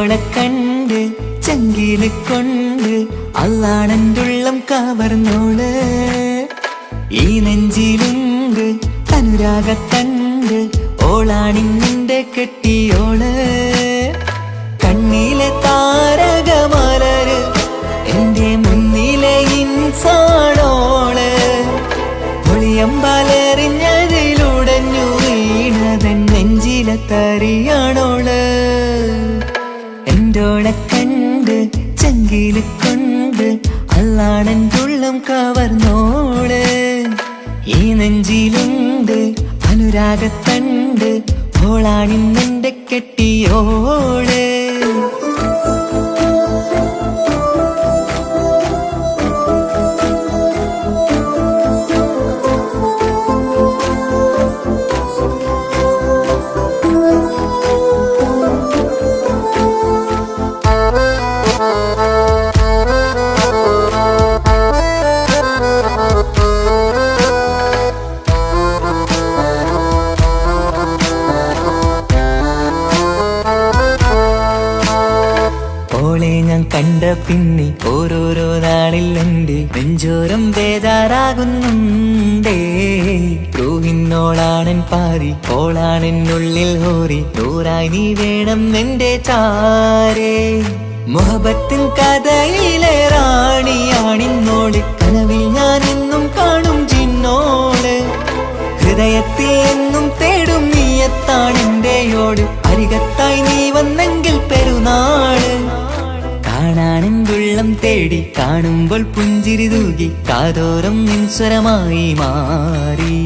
എൻ്റോളെ കണ്ട് ചങ്കില് കൊണ്ട് അള്ളാണെൻ്റുള്ളം കവർന്നോള്. ഈ നെഞ്ചിലുണ്ട് അനുരാഗത്തണ്ട്, ഓളാണിന്നിന്റെ കെട്ടിയോള്. കണ്ണിലെ താരകമലര് എന്റെ മുന്നിലെ ഇൻസാണോള്. ഒളിയമ്പാലെറിഞ്ഞതിലുടഞ്ഞു വീണതൻ നെഞ്ചിലെ തരിയാണോള്. എൻ്റോളെ കണ്ട് ചങ്കില് കൊണ്ട് അള്ളാണെൻ്റുള്ളം കവർന്നോള്. ഈ നെഞ്ചിലുണ്ട് അനുരാഗത്തണ്ട്, ഓളാണിന്നെന്റെ കെട്ടിയോള്. ഞാൻ കണ്ട പിന്നെ ഓരോരോ നാളിൽ എന്റെ നെഞ്ചോരം ബേജാറാകുന്നുണ്ടേ. റൂഹിന്നോളാണൻ പാതി, ഓളാണെന്നുള്ളിൽ ഹോറി, നൂറായി നീ വേണം എന്റെ ചാരേ. മുഹബത്തിൻ കഥയിലെ റാണിയാണിന്നോള്, കനവിൽ ഞാൻ എന്നും കാണും ജിന്നോള്. ഹൃദയത്തിൽ എന്നും തേടും നീയത്താണെന്റെയോട്, അരികത്തായി നീ വന്നെങ്കിൽ പെരുന്നാള്. കാണാനെന്തുള്ളം തേടി കാണുമ്പോൾ പുഞ്ചിരി തൂകി, കാതോരം നിൻസ്വരമായി മാറി.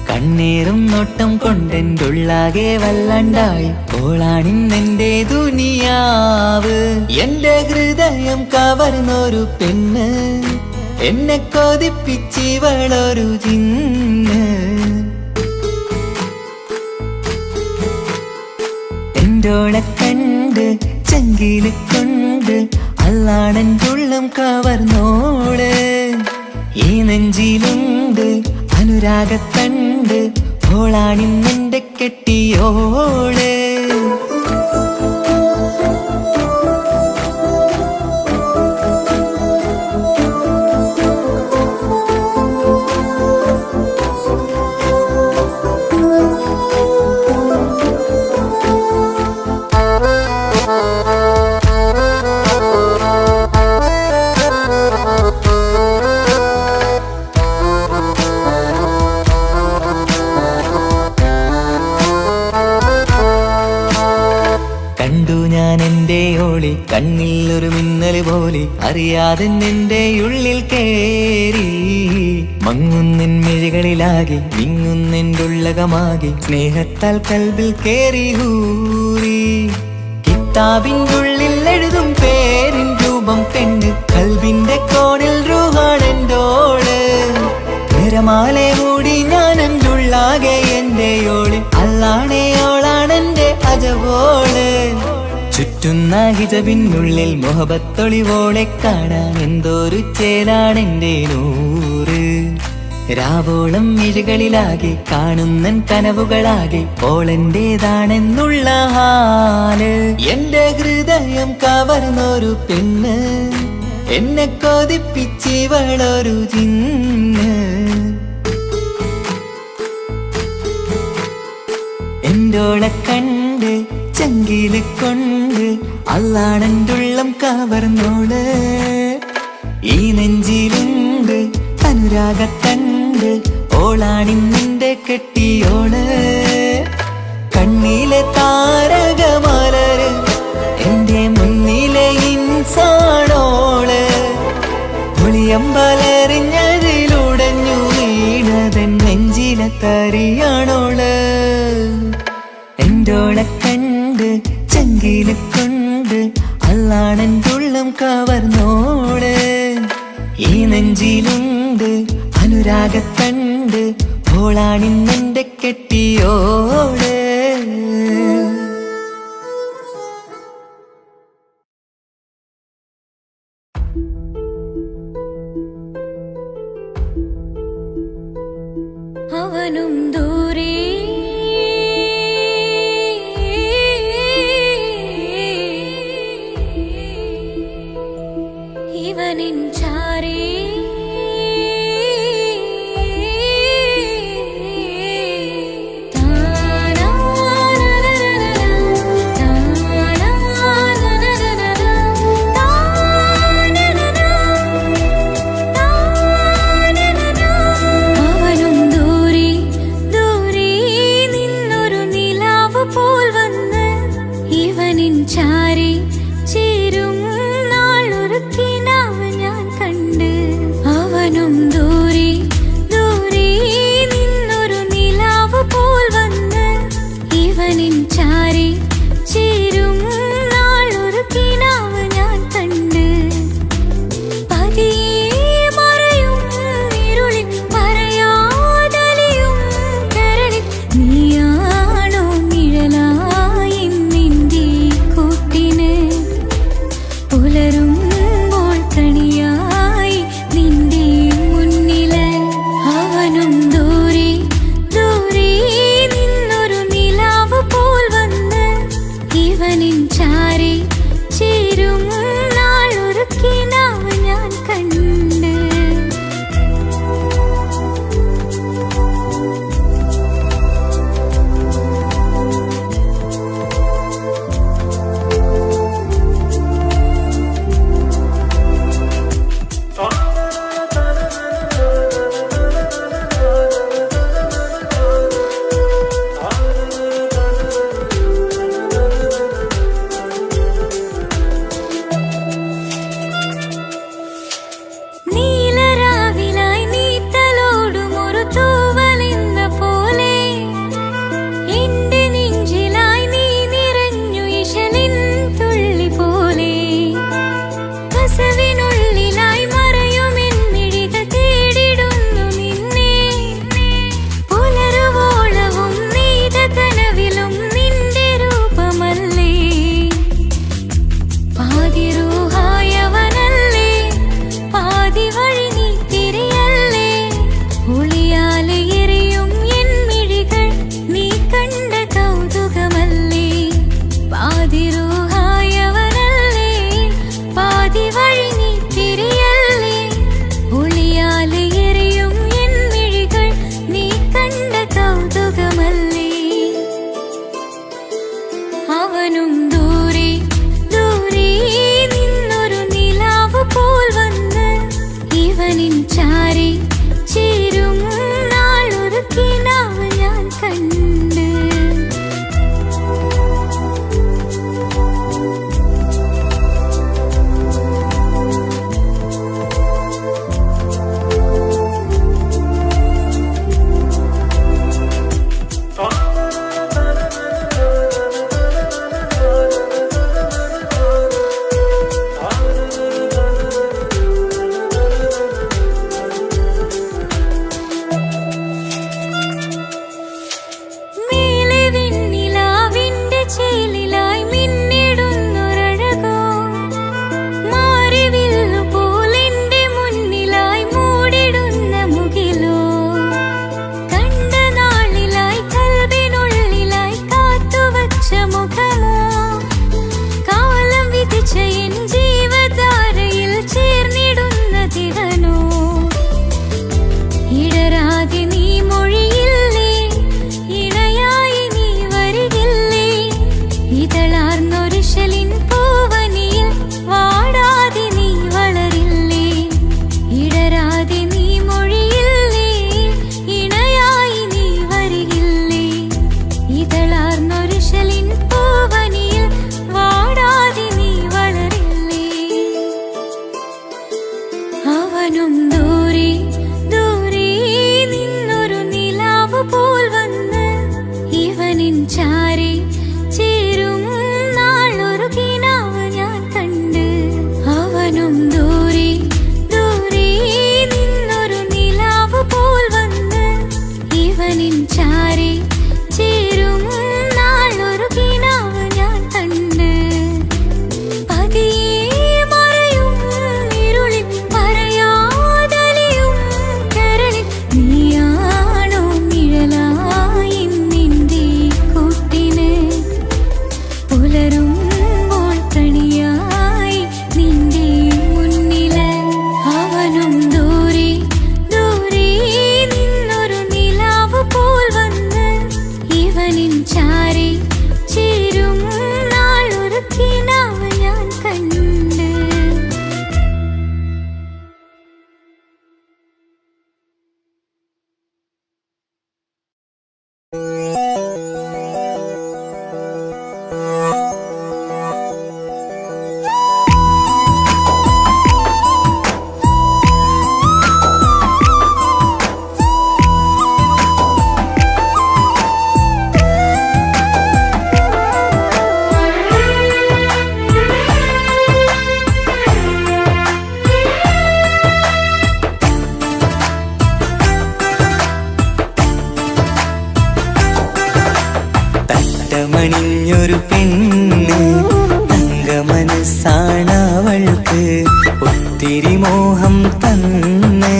കണ്ണേറും നോട്ടം കൊണ്ടെന്തുള്ളാകെ വല്ലാണ്ടായി, ഓളാണിന്നെന്റെ ദുനിയാവ്. എന്റെ ഹൃദയം കവർന്നൊരു പെണ്ണ്, എന്നെ കൊതിപ്പിച്ചിവളൊരു ജിന്ന്. എൻ്റോളെ കണ്ട് ചങ്കില് കൊണ്ട് അള്ളാണെൻ്റുള്ളം കവർന്നോള്. ഈ നെഞ്ചിലുണ്ട് അനുരാഗത്തണ്ട്, ഓളാണിന്നെന്റെ കെട്ടിയോള്. കണ്ടു ഞാൻ എന്റെ ഓളി, കണ്ണിൽ ഒരു മിന്നല് പോലെ, അറിയാതെ എന്റെ ഉള്ളിൽ കേറി. മങ്ങുന്നിൻ മിഴികളിലാകെ വിങ്ങുന്നെന്റുള്ളകമാകെ, സ്നേഹത്താൽ കൽബിൽ കേറി ഹൂറി. കിതാബിൻ്റെ ഉള്ളിൽ എഴുതും പേരിൻ രൂപം പെണ്ണ്, കൽബിന്റെ കോണിൽ റൂഹാണെൻ്റോള്. നിറമാലെ മൂടി ഞാൻ എൻ്റുള്ളാകെ എന്റെയോള്, അല്ലാണെയോളാണെന്റെ അജവോള്. ചുറ്റുന്ന ഹിജബിനുള്ളിൽ മുഹബത്തൊളിവോളെ കാണാൻ എന്തോരു ചേലാണെന്റെ നൂറ്. രാവോളം മിഴികളിലാകെ കാണുന്നൻ കനവുകളാകെ, ഓളെന്റേതാണെന്നുള്ള ഹാല്. എന്റെ ഹൃദയം കവർന്നൊരു പെണ്ണ്, എന്നെ കൊതിപ്പിച്ചിവളൊരു ജിന്ന്. എൻ്റോളെ കണ്ട് ചങ്കില് കൊണ്ട് അള്ളാണെൻ്റുള്ളം കവർന്നോള്. ഈ നെഞ്ചിലുണ്ട് അനുരാഗത്തണ്ട്, ഓളാണിന്നിന്റെ കെട്ടിയോള്. കണ്ണിലെ താരകമലര് എന്റെ മുന്നിലെ ഇൻസാണോള്. ഒളിയമ്പാലെറിഞ്ഞതിലുടഞ്ഞു വീണതൻ നെഞ്ചിലെ തരിയാണോള്. എൻ്റോളെ കണ്ട് ചങ്കില് കൊണ്ട് അള്ളാണെൻ്റുള്ളം കവർന്നോള്. ഈ നെഞ്ചിലുണ്ട് അനുരാഗത്തണ്ട്, ഓളാണിന്നെന്റെ കെട്ടിയോള്. അവനും ദൂരെ ഇവനിൻ ചാരി ചേരും നാളൊരു കിനാവ് ഞാൻ കണ്ട്. പതിയെ മറയും ഇരുളിൽ പറയാതലിയും കരളിൽ നീയാണോ നിഴലായി നിന്റെ കൂട്ടിന്. പുലരുമ്പോൾ കണിയായി നിന്റെ മുന്നില് അവനും ദൂരെ ദൂരെ നിന്നൊരു നിലാവ് പോൽ വന്ന് ഇവനിൻ ചാരി ചേരും നാളൊരു കിനാവ് ഞാൻ കണ്ട്. നീലരാവിലായി നീ തലോടും ഒരു തൂവലെന്ന പോലെ എന്റെ നെഞ്ചിലായി നീ നിറഞ്ഞു ഇശലിൻ തുള്ളി പോലെ. കസവിനുള്ളിലായി മറയുമെൻ മിഴികൾ തേടിടുന്നു നിന്നെ. പുലരുവോളവും നെയ്ത കനവിലും നിന്റെ രൂപമല്ലേ. പാതിരൂഹായവനല്ലേ പാതി വഴി നീ തിരിയല്ലേ. ഒളിയാലെ എറിയും എൻ മിഴികൾ നീ കണ്ട കൗതുകമല്ലേ. പാതിരൂഹായവനല്ലേ പാതി വഴി നീ തിരിയല്ലേ. ഒളിയാലെ എറിയും എൻ മിഴികൾ നീ കണ്ട കൗതുകമല്ലേ. അവനും ദൂരെ ദൂരെ നിന്നൊരു നിലാവ് പോൽ വന്ന് ഇവനിൻ ചാരി ചേരും നാളൊരു കിനാവ് ഞാൻ കണ്ട്. മേലെ വെണ്ണിലാവിന്റെ ചേലിലായി മിന്നിടുന്നൊരഴകോ. മാറിവില്ലു പോലെന്റെ മുന്നിലായി മൂടിടുന്ന മുകിലോ. കണ്ട നാളിലായി കൽബിനുള്ളിലായി കാത്തുവച്ച മുഖമോ. കാലം വിധിച്ച എൻ ജീവധാരയിൽ ചേർന്നിടുന്ന തിടനോ. ഇടരാതെ നീ മൊഴിയില്ലേ ഇണയായി നീ വരികില്ലേ. ഇതളാർന്നൊരിശലിൻ പൂവനിയിൽ വാടാതെ നീ വളരില്ലേ. ഇടരാതെ നീ മൊഴിയില്ലേ ഇണയായി നീ വരികില്ലേ. ഇതളാർന്നൊരിശലിൻ പൂവനിയിൽ വാടാതെ നീ വളരില്ലേ. അവനും ദൂരെ ദൂരെ നിന്നൊരു നിലാവ് പോൽ വന്ന് ഇവനിൻ ചാരി ചേരും നാളൊരു കിനാവ് ഞാൻ കണ്ട്. അവനും ദൂരെ ദൂരെ നിന്നൊരു നിലാവ് പോൽ വന്ന് ഇവനിൻ ചാരി ചേരും നാളൊരു കിനാവ് ഞാൻ കണ്ട്. പതിയെ മറയും ഇരുളിൽ പറയാതലിയും കരളിൽ നീയാണോ നിഴലായി നിന്റെ കൂട്ടിന്. പുലരുമ്പോൾ കണിയായി നിന്റെ മുന്നില് അവനും ദൂരെ ദൂരെ നിന്നൊരു നിലാവ് പോൽ വന്ന് ഇവനിൻ ചാരി ചേരും നാളൊരു കിനാവ് ഞാൻ കണ്ട്. തട്ടമണിഞ്ഞൊരു പെണ്ണ് തങ്ക മനസ്സാണവൾക്ക് ഒത്തിരി മോഹം തന്ന്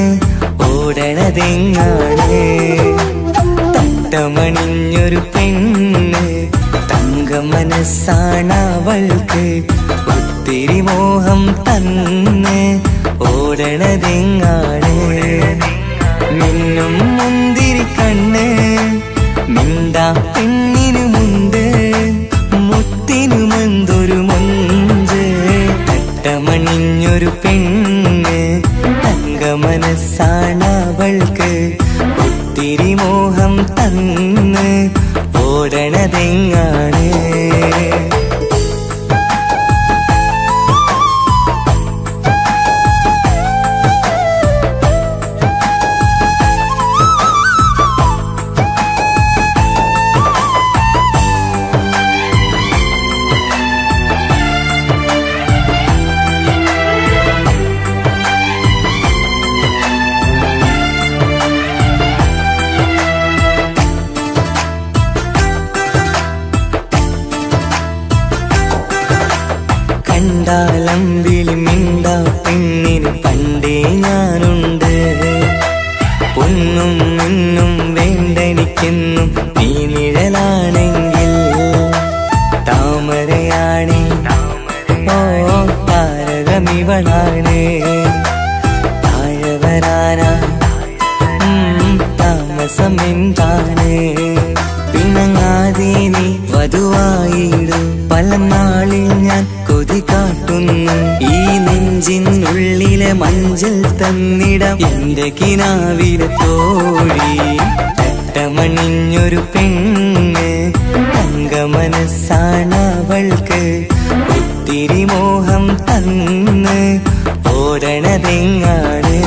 ഓടണതെങ്ങാണ് തട്ടമണിഞ്ഞൊരു പെണ്ണ് തങ്ക മനസ്സാണവൾക്ക് ഒത്തിരി മോഹം തന്ന് ഓടണതെങ്ങാണ് മിന്നും മുന്തിരി കണ്ണ് മിണ്ടാ പെണ്ണിനു മുണ്ട് മുത്തിനുമെന്തൊരു മൊഞ്ച് തട്ടമണിഞ്ഞൊരു പെണ്ണ് തങ്ക മനസ്സാണവൾക്ക് ഒത്തിരി മോഹം തന്ന് ഓടണതെങ്ങാണ് കണ്ടാലമ്പിളി മിണ്ടാ പെണ്ണിന് പണ്ടേ ഞാനുണ്ട് പൊന്നും മിന്നും വേണ്ടെനിക്കെന്നും നീ നിഴലാണെങ്കിൽ താമരയാണേ ഓ താരകമിവളാണ് താഴെ വരാനാ താമസം എന്താണ് പിണങ്ങാതെ നീ വധുവായിടും പല നാളിൽ ഞാൻ കൊതി കാട്ടുന്നു ഈ നെഞ്ചിനുള്ളിലെ മഞ്ചൽ തന്നിടം എന്റെ കിനാവിലെ തോഴി തട്ടമണിഞ്ഞൊരു പെണ്ണ് തങ്ക മനസ്സാണവൾക്ക് ഒത്തിരി മോഹം തന്ന് ഓടണതെങ്ങാണ്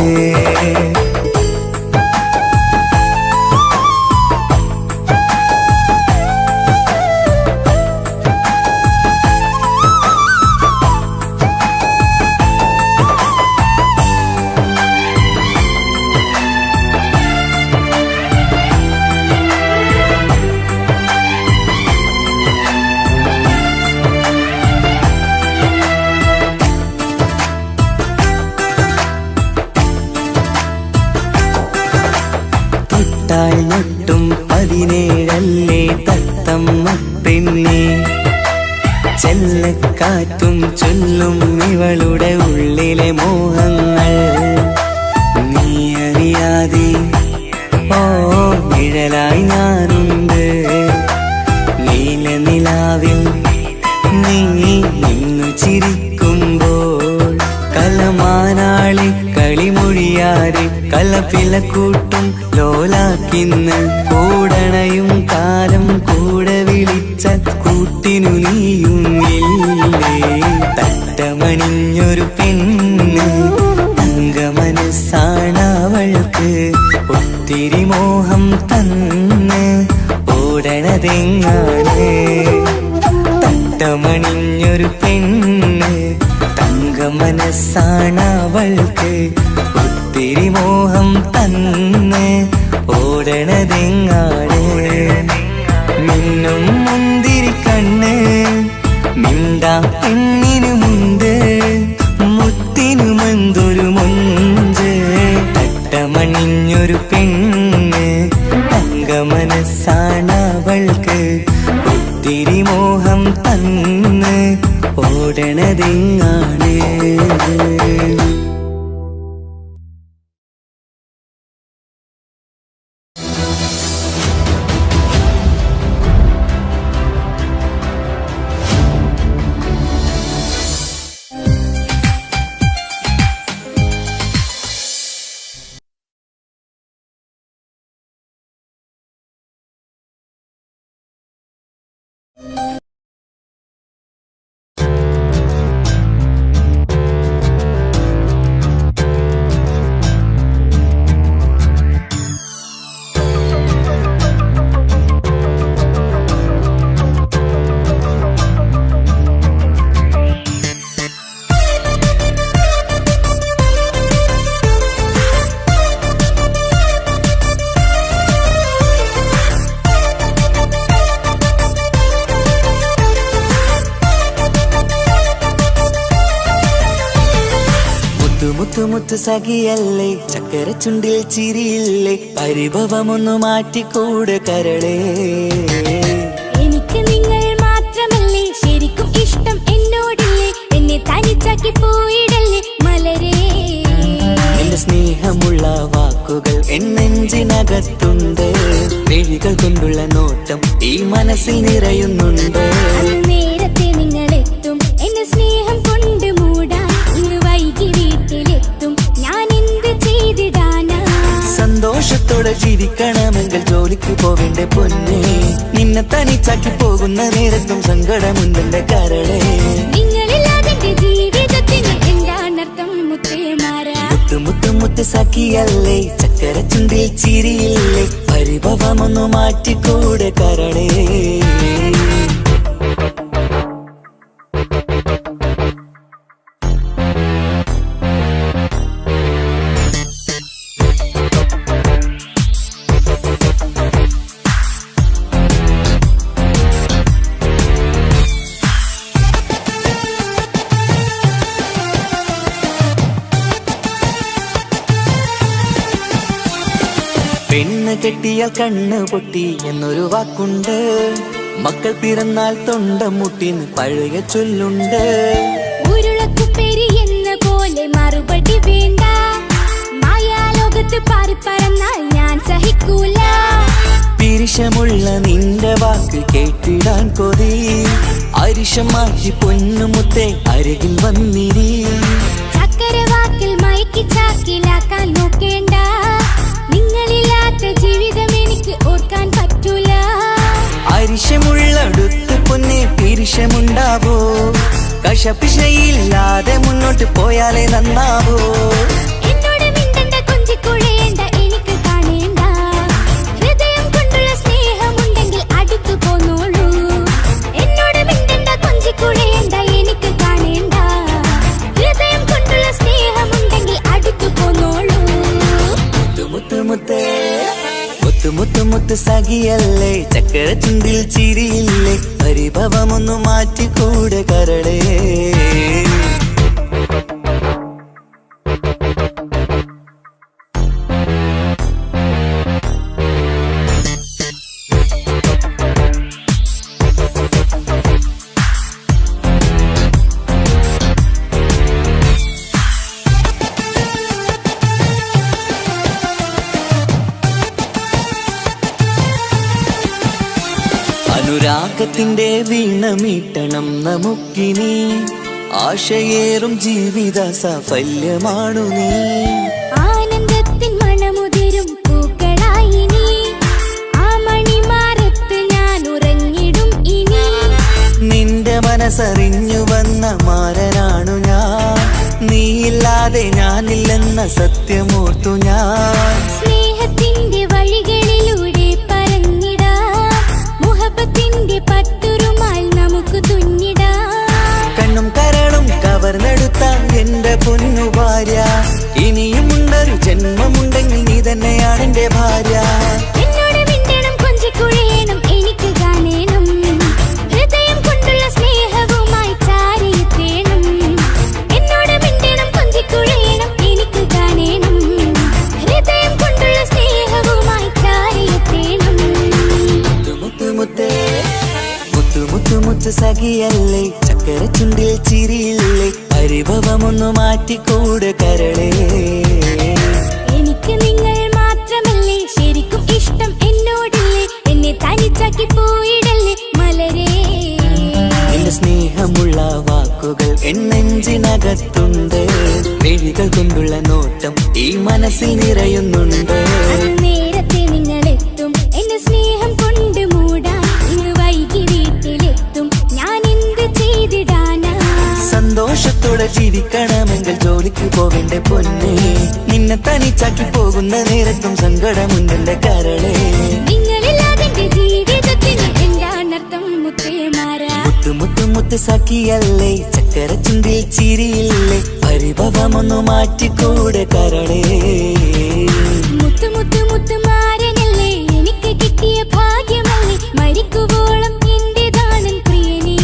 ൊട്ടും 17 തത്തമ്മ പെണ്ണെ ചെല്ലക്കാറ്റും ചൊല്ലും ഇവളുടെ ഉള്ളിലെ മോഹങ്ങൾ നീ അറിയാതെ ഓ നിഴലായി ഞാനുണ്ട് നീലനിലാവിൽ നീ നിന്നു ചിരിക്കുമ്പോൾ കലമാനാളി കളിമൊഴിയാരെ കലപ്പിലക്കൂട്ടും ലോലാക്കിന്ന് കൂടണയും കാലം കൂടെ വിളിച്ച കൂട്ടിനു നീയും ഇല്ലേ തട്ടമണിഞ്ഞൊരു പെണ്ണ് തങ്ക മനസ്സാണവൾക്ക് ഒത്തിരി മോഹം തന്ന് ഓടണതെങ്ങാണ് തട്ടമണിഞ്ഞൊരു പെണ്ണ് തങ്ക മനസ്സാണവൾക്ക് ഒത്തിരി മോഹം തന്ന് ഓടണതെങ്ങാണ് മിന്നും മുന്തിരി കണ്ണ് മിണ്ടാ പെണ്ണിനു മുണ്ട് മുത്തിനുമെന്തൊരു മൊഞ്ച് തട്ടമണിഞ്ഞൊരു പെണ്ണ് തങ്ക മനസ്സാണവൾക്ക് ഒത്തിരി മോഹം തന്ന് ഓടണതെങ്ങാണ് മുത്തു സഖിയല്ലേ ചക്കര ചുണ്ടിൽ ചിരിയില്ലേ പരിഭവമൊന്നു മാറ്റിക്കൂടെ കരളേ. എനിക്ക് നിങ്ങൾ മാത്രമല്ലേ ശരിക്കും ഇഷ്ടം എന്നോടില്ലേ എന്നെ തനിച്ചാക്കി പോയിടല്ലേ മലരേ. എന്റെ സ്നേഹമുള്ള വാക്കുകൾ എന്നെഞ്ചിനകത്തുണ്ട്, മിഴികൾ കൊണ്ടുള്ള നോട്ടം ഈ മനസ്സിൽ നിറയുന്നുണ്ട്. അന്ന് നേരത്തെ നിങ്ങളെത്തും എന്നെ സ്നേഹം കൊണ്ട് മൂടാൻ, ഇന്ന് വൈകി വീട്ടിലെത്തും ഞാൻ എന്ത് ചെയ്തിടാനാ. സന്തോഷത്തോടെ ജീവിക്കണമെങ്കിൽ ജോലിക്ക് പോവേണ്ട പൊന്നേ, നിന്നെ തനിച്ചാക്കി പോകുന്ന നേരത്തും സങ്കടമുണ്ടെന്റെ കരളേ. നിങ്ങളില്ലാതെ എന്റെ ജീവിതത്തിന് എന്താണർത്ഥം മുത്തേമാരാ. മുത്ത് സഖിയല്ലേ ചക്കര ചുണ്ടിൽ ചിരിയില്ലേ പരിഭവമൊന്നു മാറ്റിക്കൂടെ കരളേ. പെണ്ണ് കെട്ടിയാൽ കണ്ണ് പൊട്ടി എന്നൊരു വാക്കുണ്ട്, മക്കൾ പിറന്നാൽ തൊണ്ട മുട്ടിന് പഴയ ചൊല്ലുണ്ട്. ഉരുളക്കുപ്പേരി എന്ന പോലെ മറുപടി വേണ്ട, മായാലോകത്ത് പാറിപ്പറന്നാൽ ഞാൻ സഹിക്കൂല. പിരിശമുള്ള നിന്റെ വാക്ക് കേട്ടിടാൻ കൊതി, അരിശം മാറ്റി പൊന്നുമുത്തേ അരികിൽ വന്നിരി. ചക്കര വാക്കിൽ മയക്കി ചാക്കിലാക്കാൻ നോക്കേണ്ട, നിങ്ങളില്ലാത്ത ജീവിതം എനിക്ക് ഓർക്കാൻ പറ്റൂല. അരിശമുള്ളടുത്ത് പൊന്നെ പിരിശമുണ്ടാവോ, കശപിശയില്ലാതെ മുന്നോട്ട് പോയാലേ നന്നാവോ. എന്നോട് മിണ്ടണ്ട കൊഞ്ചിക്കുഴയേണ്ട എനിക്ക് കാണേണ്ട, ഹൃദയം കൊണ്ടുള്ള സ്നേഹമുണ്ടെങ്കിൽ അടുത്തു പോന്നോളൂ. എന്നോട് മിണ്ടണ്ട കൊഞ്ചിക്കുഴയേണ്ട എനിക്ക് കാണേണ്ട, ഹൃദയം കൊണ്ടുള്ള സ്നേഹമുണ്ടെങ്കിൽ അടുത്തു പോന്നോളൂ. മുത്ത് സഖിയല്ലേ ചക്കര ചുണ്ടിൽ ചിരിയില്ലേ പരിഭവമൊന്നു മാറ്റിക്കൂടെ കരളേ. അനുരാഗത്തിന്റെ വീണ മീട്ടണം നമുക്കിനി, ആശയേറും ജീവിത സാഫല്യമാണു നീ. ആനന്ദത്തിൻ മണമുതിരും പൂക്കളായി നീ, ആ മണിമാറത്ത് ഞാൻ ഉറങ്ങിടും ഇനി. നിന്റെ മനസ്സറിഞ്ഞു വന്ന മാരനാണു ഞാൻ, നീയില്ലാതെ ഞാനില്ലെന്ന സത്യമോർത്തു ഞാൻ. സ്നേഹത്തിന്റെ വഴികളിലൂടെ പറന്നിടാം, മുഹബത്തിന്റെ പട്ടുറുമാൽ നമുക്ക് തുന്നിടാം. കണ്ണും കരളും കവർന്നെടുത്ത എന്റെ പൊന്നു ഭാര്യ, ഇനിയും ഉണ്ടൊരു ജന്മമുണ്ടെങ്കിൽ നീ തന്നെയാണ് എന്റെ ഭാര്യ. എന്നോട് മിണ്ടണം കൊഞ്ചിക്കുഴയണം എനിക്ക് കാണേണം, ഹൃദയം കൊണ്ടുള്ള സ്നേഹവുമായി ചാരിയെത്തേണം. എന്നോട് മിണ്ടണം കൊഞ്ചിക്കുഴയണം എനിക്ക് കാണേണം, ഹൃദയം കൊണ്ടുള്ള സ്നേഹവുമായി ചാരിയെത്തേണം. മുത്ത് സഖിയല്ലേ ചക്കര ചുണ്ടിൽ ചിരിയില്ലേ പരിഭവമൊന്നു മാറ്റിക്കൂടെ കരളേ. എനിക്ക് നിങ്ങൾ മാത്രമല്ലേ ശരിക്കും ഇഷ്ടം എന്നോടില്ലേ എന്നെ തനിച്ചാക്കി പോയിടല്ലേ മലരേ. എന്റെ സ്നേഹമുള്ള വാക്കുകൾ എന്നെഞ്ചിനകത്തുണ്ട്, മിഴികൾ കൊണ്ടുള്ള നോട്ടം ഈ മനസ്സിൽ നിറയുന്നുണ്ട്. അന്ന് നേരത്തെ നിങ്ങളെത്തും എന്നെ സ്നേഹം കൊണ്ട് മൂടാൻ, ഇന്ന് വൈകി വീട്ടിലെത്തും ഞാൻ എന്ത് ചെയ്തിടാനാ. സന്തോഷത്തോടെ ജീവിക്കണമെങ്കിൽ ജോലിക്ക് പോവേണ്ട പൊന്നേ, നിന്നെ തനിച്ചാക്കി പോകുന്ന നേരത്തും സങ്കടമുണ്ടെന്റെ കരളേ. നിങ്ങളില്ലാതെ എന്റെ ജീവിതത്തിന് എന്താണർത്ഥം മുത്തേമാരാ. മുത്ത് സഖിയല്ലേ ചക്കര ചുണ്ടിൽ ചിരിയില്ലേ പരിഭവമൊന്നു മാറ്റിക്കൂടെ കരളേ. മുത്ത് മാരനല്ലേ എനിക്ക് കിട്ടിയ ഭാഗ്യമല്ലേ, മരിക്കുവോളം എന്റേതാണ് പ്രിയനേ.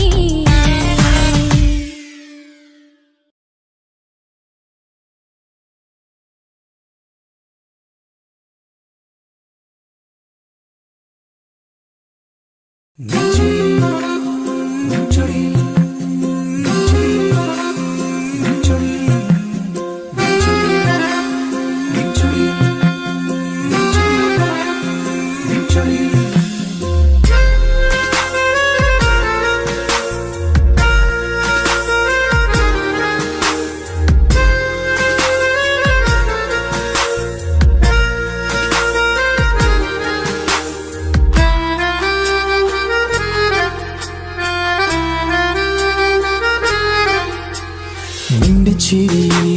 നിന്റെ ചിരിയിൽ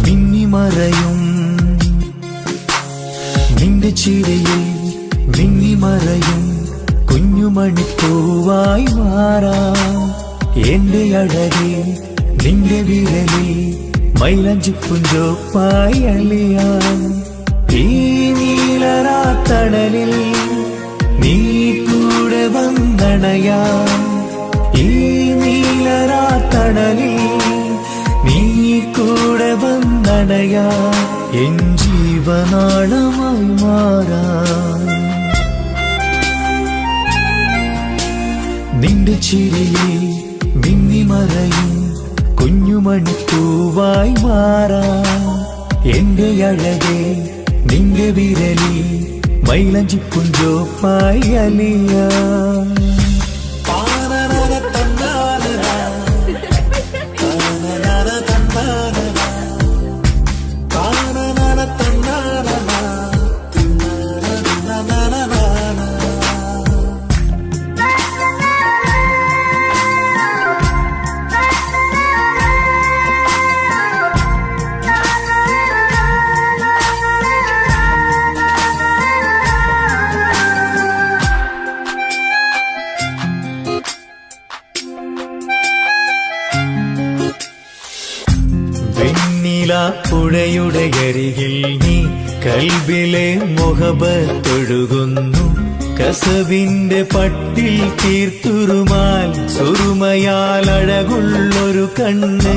മിന്നിമറയും, നിന്റെ ചിരിയിൽ മിന്നിമറയും കുഞ്ഞുമണിപ്പൂവായി മാറാം. എന്റെ അഴകേ നിന്റെ വിരലിൽ മൈലഞ്ചിപ്പുഞ്ചോപ്പായി അലിയാം. ഈ നീലരാത്തണലിൽ നീ കൂടെ വന്നണയാം. ഈ നീലരാത്തണലിൽ നീ കൂടെ വന്നണയാ. എൻ ജീവനാളമായി മാറാം. നിന്റെ ചിരിയിൽ മിന്നിമറയും കുഞ്ഞുമണിപ്പൂവായി മാറാം. എന്റെ അഴകേ നിന്റെ വിരലിൽ മൈലഞ്ചിപ്പുഞ്ചോപ്പായി അലിയാം. പുഴയുടെ അരികിൽ നീ കൽബിലെ മുഹബത്തൊഴുകുന്നു. കസവിന്റെ പട്ടിൽ തീർത്തുറുമാൽ സുറുമയാൽ അഴകുള്ളൊരു കണ്ണ്.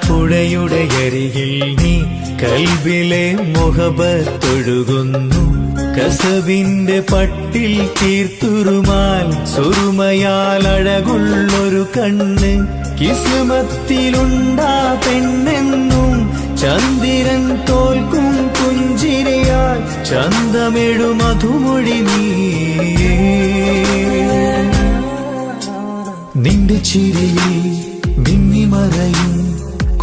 പുഴയുടെ അരികിൽ നീ കൽബിലെ മുഹബത്തൊഴുകുന്നു. കസവിന്റെ പട്ടിൽ തീർത്തുറുമാൽ സുറുമയാൽ അഴകുള്ളൊരു കണ്ണ്. കിസ്മത്തിലുണ്ടാ പെണ്ണെന്നും ചന്ദ്രൻ തോൽക്കും പുഞ്ചിരിയാൽ ചന്തമെഴു മധുമൊഴി നീ. നിന്റെ ചിരിയിൽ മിന്നിമറയും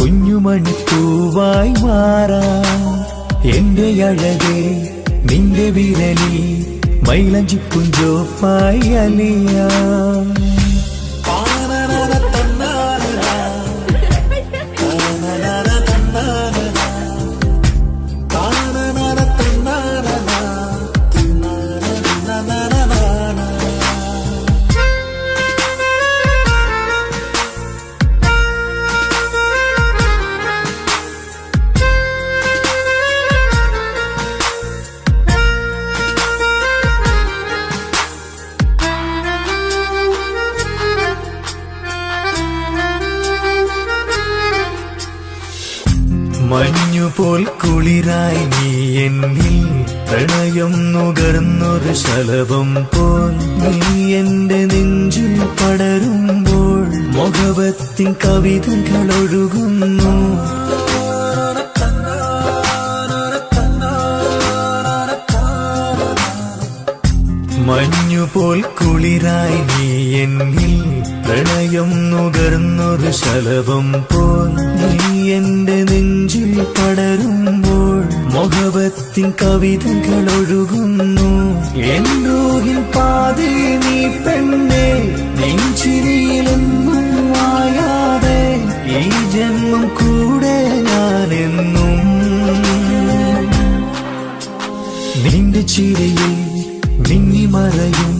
കുഞ്ഞുമണിപ്പൂവായി മാറാം. എന്റെ അഴകേ നിന്റെ വിരലിൽ മൈലഞ്ചിപ്പുഞ്ചോപ്പായി അലിയാം. മഞ്ഞുപോൽ കുളിരായി നീ എന്നിൽ പ്രണയം നുകർന്നൊരു ശലഭം പോൽ. നീ എന്റെ നെഞ്ചിൽ പടരുമ്പോൾ മുഹബത്തിൻ കവിതകൾ ഒഴുകുന്നു. മഞ്ഞുപോൽ കുളിരായി നീ എന്നിൽ പ്രണയം നുകർന്നൊരു ശലഭം പോൽ. നീ എന്റെ നെഞ്ചിൽ പടരുമ്പോൾ മുഹബത്തിൻ കവിതകൾ ഒഴുകുന്നു. എൻ റൂഹിൻ പാതി നീ പെണ്ണേ, നെഞ്ചിരിയിലെന്നും മായാതെ ഈ ജന്മം കൂടെ ഞാനെന്നും. നിന്റെ ചിരിയിൽ മിന്നിമറയും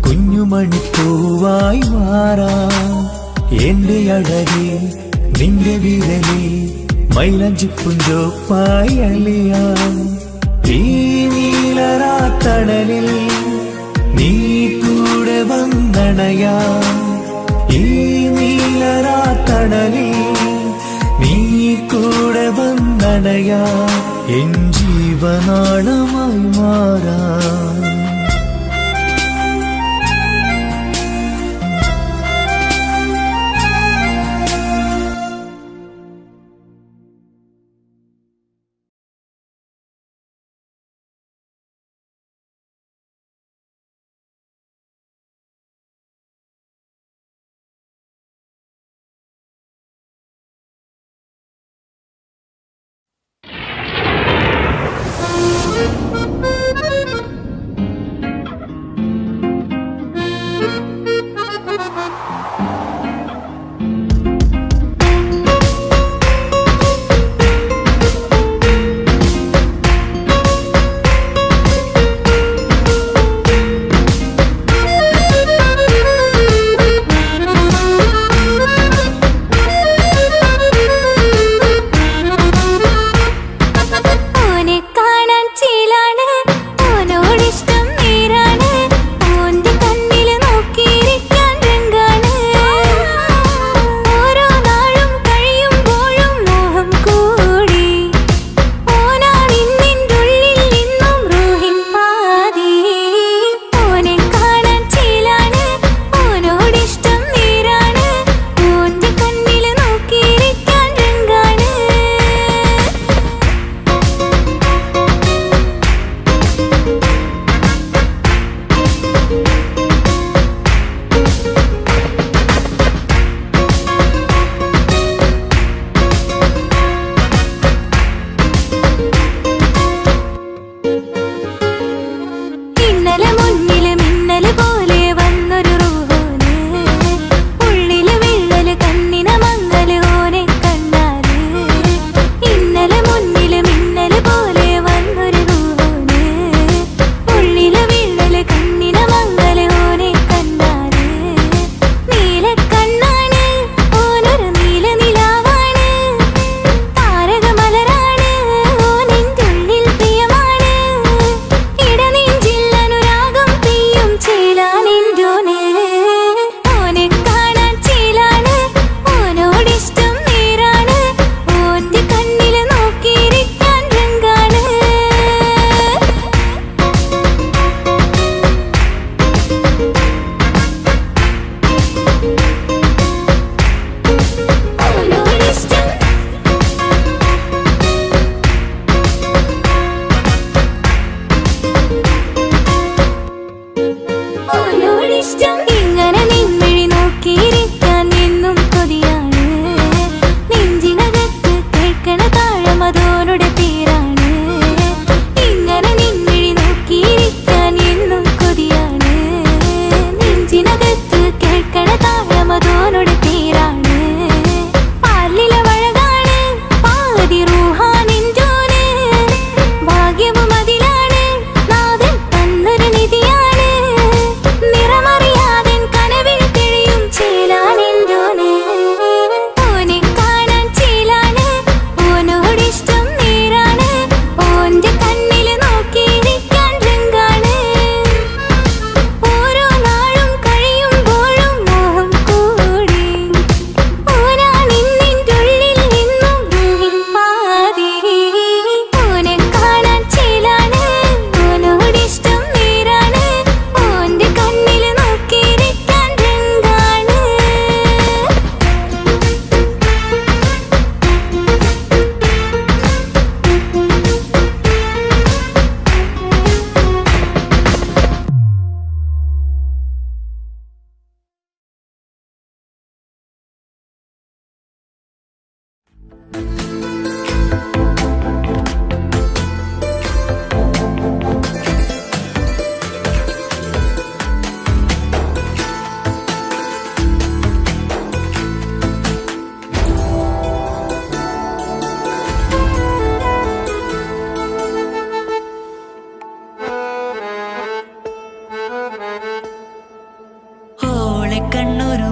കുഞ്ഞുമണിപ്പൂവായി മാറാം. എന്റെ അഴകേ നിന്റെ വിരലിൽ മൈലഞ്ചിപ്പുഞ്ചോപ്പായി അലിയാം. ഈ നീലരാത്തണലിൽ നീ കൂടെ വന്നണയാം. ഈ നീലരാത്തണലിൽ കൂടെ വന്നണയാ എൻ ജീവനാളമായി മാറാ.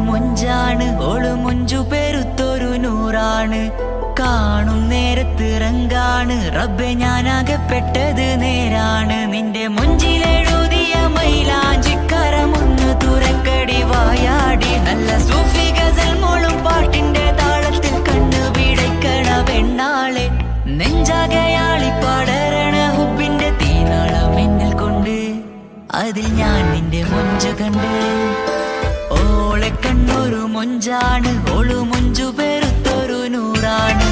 മൊഞ്ചാണ് ഓള് മൊഞ്ചു പെരുത്തൊരു നൂറാണ്. കാണും നേരത്തിറങ്കാണ് റബ്ബെ ഞാനാകപ്പെട്ടത് നേരാണ്. നിന്റെ മുഞ്ചിലെഴുതിയ മൈലാഞ്ചിക്കരമൊന്ന് തുറക്കടി വായാടി. നല്ല സൂഫി ഗസൽ മോളും പാട്ടിന്റെ താളത്തിൽ കണ്ണു പിടയ്ക്കണ പെണ്ണ അതിൽ ഞാൻ നിന്റെ മൊഞ്ചു കണ്ട്. ഓളെ കണ്ണൊരു മൊഞ്ചാണ്, ഓളു മൊഞ്ചു പെരുത്തൊരു നൂറാണ്.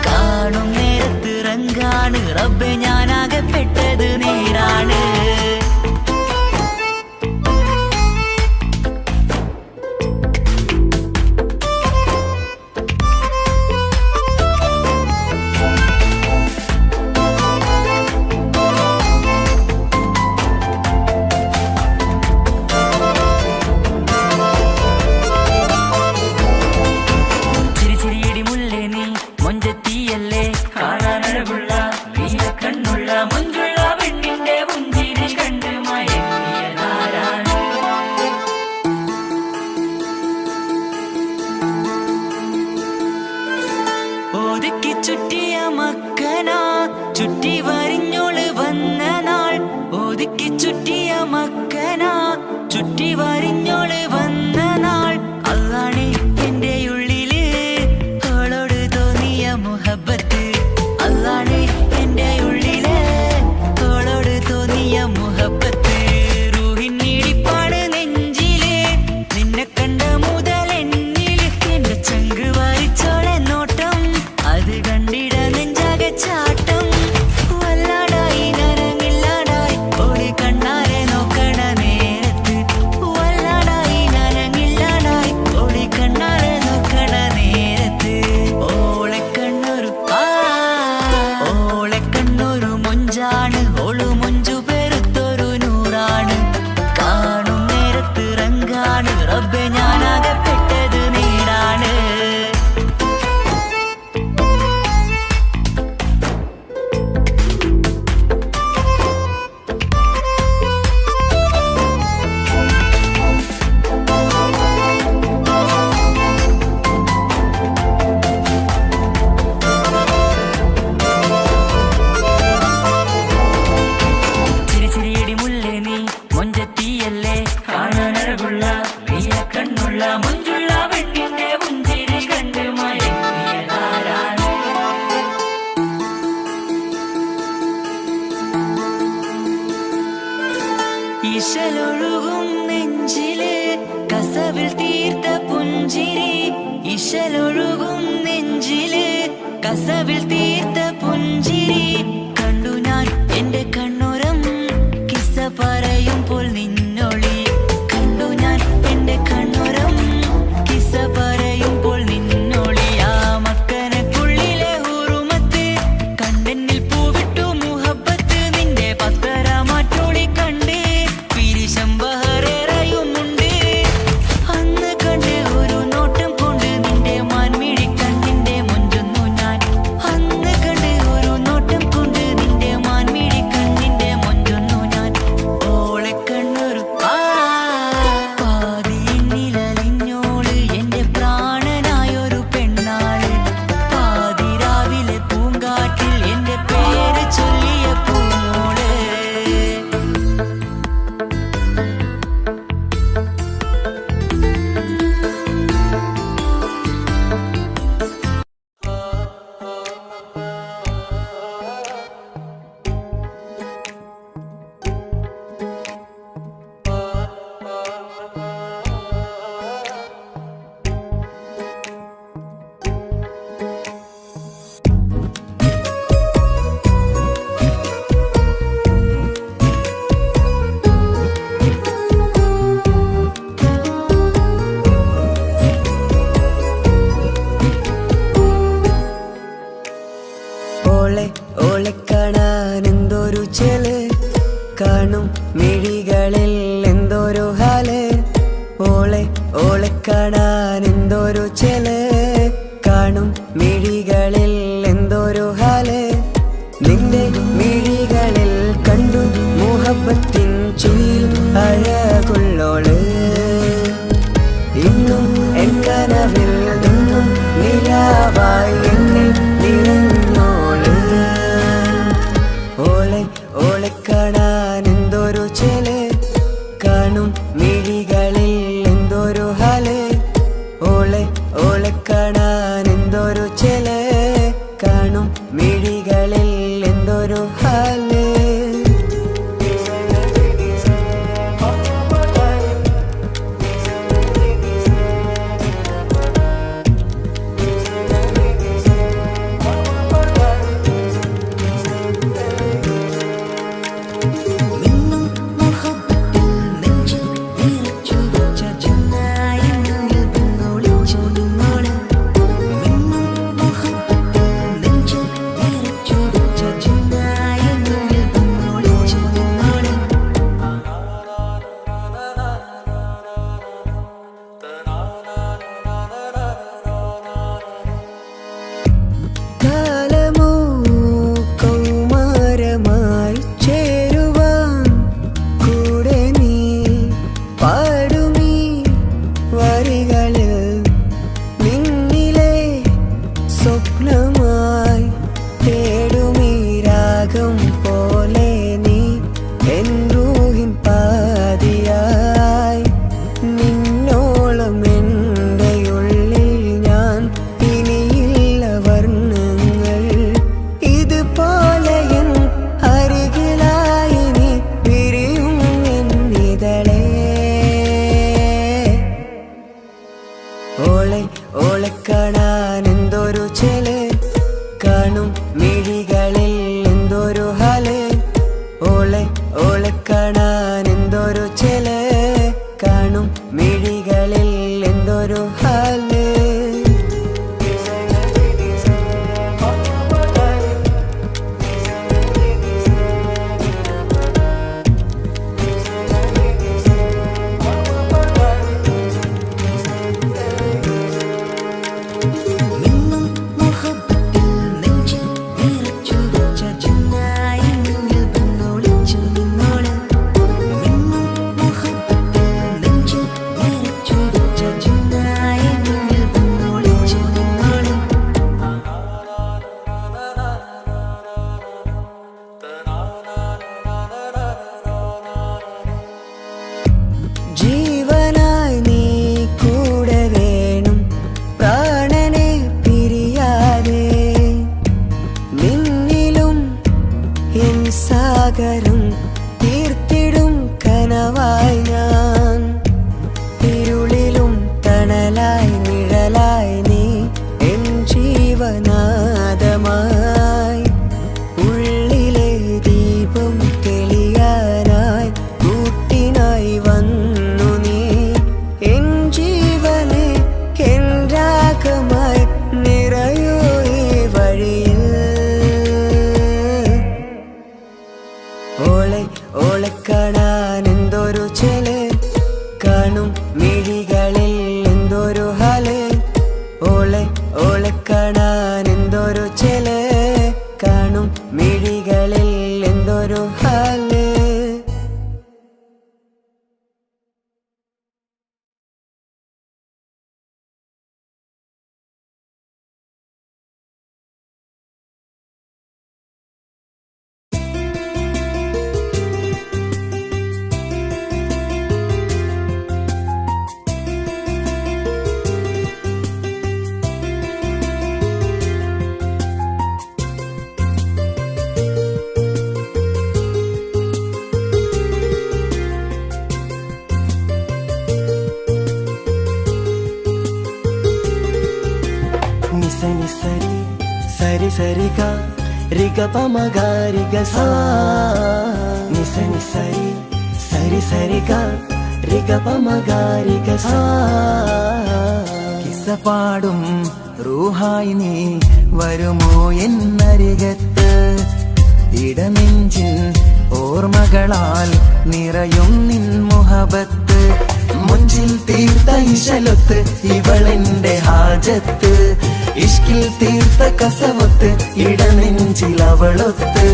കാണും നേരത്ത് റങ്കാണ്, റബ്ബെ ഞാനാകപ്പെട്ടത് നേരാണ്. ഒതുക്കി ചുറ്റിയ മക്കനാ ചുറ്റി വരിഞ്ഞോള് വന്ന നാൾ. ഒതുക്കി ചുറ്റിയ മക്കനാ ചുറ്റി വരിഞ്ഞോള് വന്ന നാൾ. അതാണ് എന്റെ ഉള്ളില് അവളോട് തോന്നിയ മുഹബത്ത്. അതാണ് എന്റെ ഉള്ളില് അവളോട് തോന്നിയ മുഹബത്ത്. റൂഹിന്നിടിപ്പാണ് നെഞ്ചില് നിന്നെ കണ്ട മുതൽ എന്നില്. എന്റെ ചങ്ക് വാരിച്ചോളെ നോട്ടം, അത് കണ്ടിട നെഞ്ചാകെ ചാട്ടം. വല്ലാടായി നനങ്ങില്ലാടായി ഓടി കണ്ണാരെ നോക്കണ നേരത്ത്. വല്ലാടായി നനങ്ങില്ലാടായി ഓടി കണ്ണാരെ നോക്കണ നേരത്ത്. ഓളെ കണ്ണൊരു മൊഞ്ചാണ്, ഓളു മൊഞ്ചു പെരുത്തൊരു നൂറാണ്. കാണും നേരത്ത് റങ്കാണ്, റബ്ബെ ഞാനാകപ്പെട്ടത് നേരാണ്. ചിരിച്ചിരിയടി മുല്ലേ നീ മൊഞ്ചത്തിയല്ലേ, കാണാനഴകുള്ള നീല കണ്ണുള്ള മൊഞ്ചുള്ള പെണ്ണിന്റെ പുഞ്ചിരി കണ്ട് മയങ്ങിയതാരാണ്. ഇശലൊഴുകും നെഞ്ചില് കസവിൽ തീർത്ത പുഞ്ചിരി. ഇശലൊഴുകും നെഞ്ചില് കസവിൽ തീർത്ത പുഞ്ചിരി. കണ്ടു ഞാൻ എന്റെ കണ്ണുരം കിസ്സ പറയുമ്പോൾ നിന്നൊളി. കണ്ടു ഞാൻ എന്റെ കണ്ണുരം കിസ്സ പറയുമ്പോൾ നിന്നൊളി. ആ മക്കനക്കുള്ളിലെ ഹുറുമത്ത് കണ്ടെന്നിൽ പൂവിട്ടു മുഹബത്ത്. നിന്റെ പത്തര മാറ്റോളി കണ്ട് പിരിശം ബഹറേറയുമുണ്ട്. അന്ന് കണ്ട് ഒരു നോട്ടം കൊണ്ട് നിന്റെ മാൻമിഴി കണ്ണിന്റെ മൊഞ്ചൊന്നു ഞാൻ. അന്ന് കണ്ട് ഒരു നോട്ടം കൊണ്ട് നിന്റെ മാൻമിഴി കണ്ണിന്റെ മൊഞ്ചൊന്നു ഞാൻ. ഓളെ കണ്ണൊരു പാതിയിന്നിലലിഞ്ഞോള് എന്റെ പ്രാണനായൊരു പെണ്ണാള്. പാതിരാവിലെ പൂങ്കാട്ടിൽ എന്റെ പേര് ചൊല്ലിയ പൂമോള്. ഓളെ കാണാൻ എന്തൊരു ചെല്, കാണും മിഴികളിൽ എന്തൊരു ഹാല്. ഓളെ കാണാൻ എന്തൊരു ചെല്, കാണും മിഴികളിൽ എന്തൊരു ഹാല്. നിന്റെ മിഴികളിൽ കണ്ടു മുഹബത്തിൻ ചുയിൽ അഴകുള്ളോള്. ഇന്നും എൻ കനവിൽ നിന്നും നിലാവായി എന്നിൽ നിറഞ്ഞോള്. ഓളെ കാണാൻ എന്തൊരു ചെല്, കാണും മിഴികളിൽ എന്തൊരു ഹാല്. ഓളെ കാണാൻ എന്തൊരു ചെല്, കാണും മിഴികളിൽ എന്തൊരു ഹാല്. സ്വപ്നമായി തേടുമീ രാഗം പോലെ നീ എൻ റൂഹിൻ പാതിയായി. നിന്നോളം എൻ്റെ ഉള്ളിൽ ഞാൻ ഇനിയില്ല വർണ്ണങ്ങൾ. ഇതുപോലെ എൻ അരികിലായി നീ പിരിയും എന്നിതളേ. ഓളെ ഓളെ കാണാൻ എന്തൊരു ചെല്, കാണും മിഴികളിൽ എന്തൊരു ഹാല്. ഓളെ ഓളെ കാണാൻ എന്തൊരു ചെല്, കാണും മിഴികളിൽ എന്തൊരു ഹാല്. ജീവനായി നീ കൂടെ വേണം, പ്രാണനെ പിരിയാതെ. നിന്നിലും എൻ സാഗരം തീർത്തിടും കനവായി ഞാൻ. ഇരുളിലും തണലായി നിഴലായി നീ എൻ ജീവനാദമായി. ഉള്ളിലെ ദീപം തെളിയാനായി കൂട്ടിനായി വന്നു നീ. എൻ ജീവനെ എൻ രാഗമായി നിറയൂ ഈ വഴിയിൽ. ഓളെ ഓളെ കാണാൻ എന്തൊരു ചെല്, കാണും മിഴികളിൽ എന്തൊരു ഹാല്. ഓളെ ഓളെ കാണാൻ എന്തൊരു ചെല്, കാണും മിഴികളിൽ എന്തൊരു ഹാല്. నిసని సరి సరి సరిగా రిగ పమగ రిగ సా. నిసని సరి సరి సరిగా రిగ పమగ రిగ సా. കിസ്സപാടും റൂഹായി നീ വരുമോ എന്നരികത്ത്. ഇടനെഞ്ചിൻ ഓർമ്മകളാൽ നിറയും നിൻ മുഹബത്ത്. മുഞ്ചിൽ തീർത്ത ഇശലൊത്ത് ഇവളെന്റെ ഹാജത്ത്. ഇഷ്കിൽ തീർത്ത കസവത്ത് ഇടനെഞ്ചിൽ അവളൊത്ത്.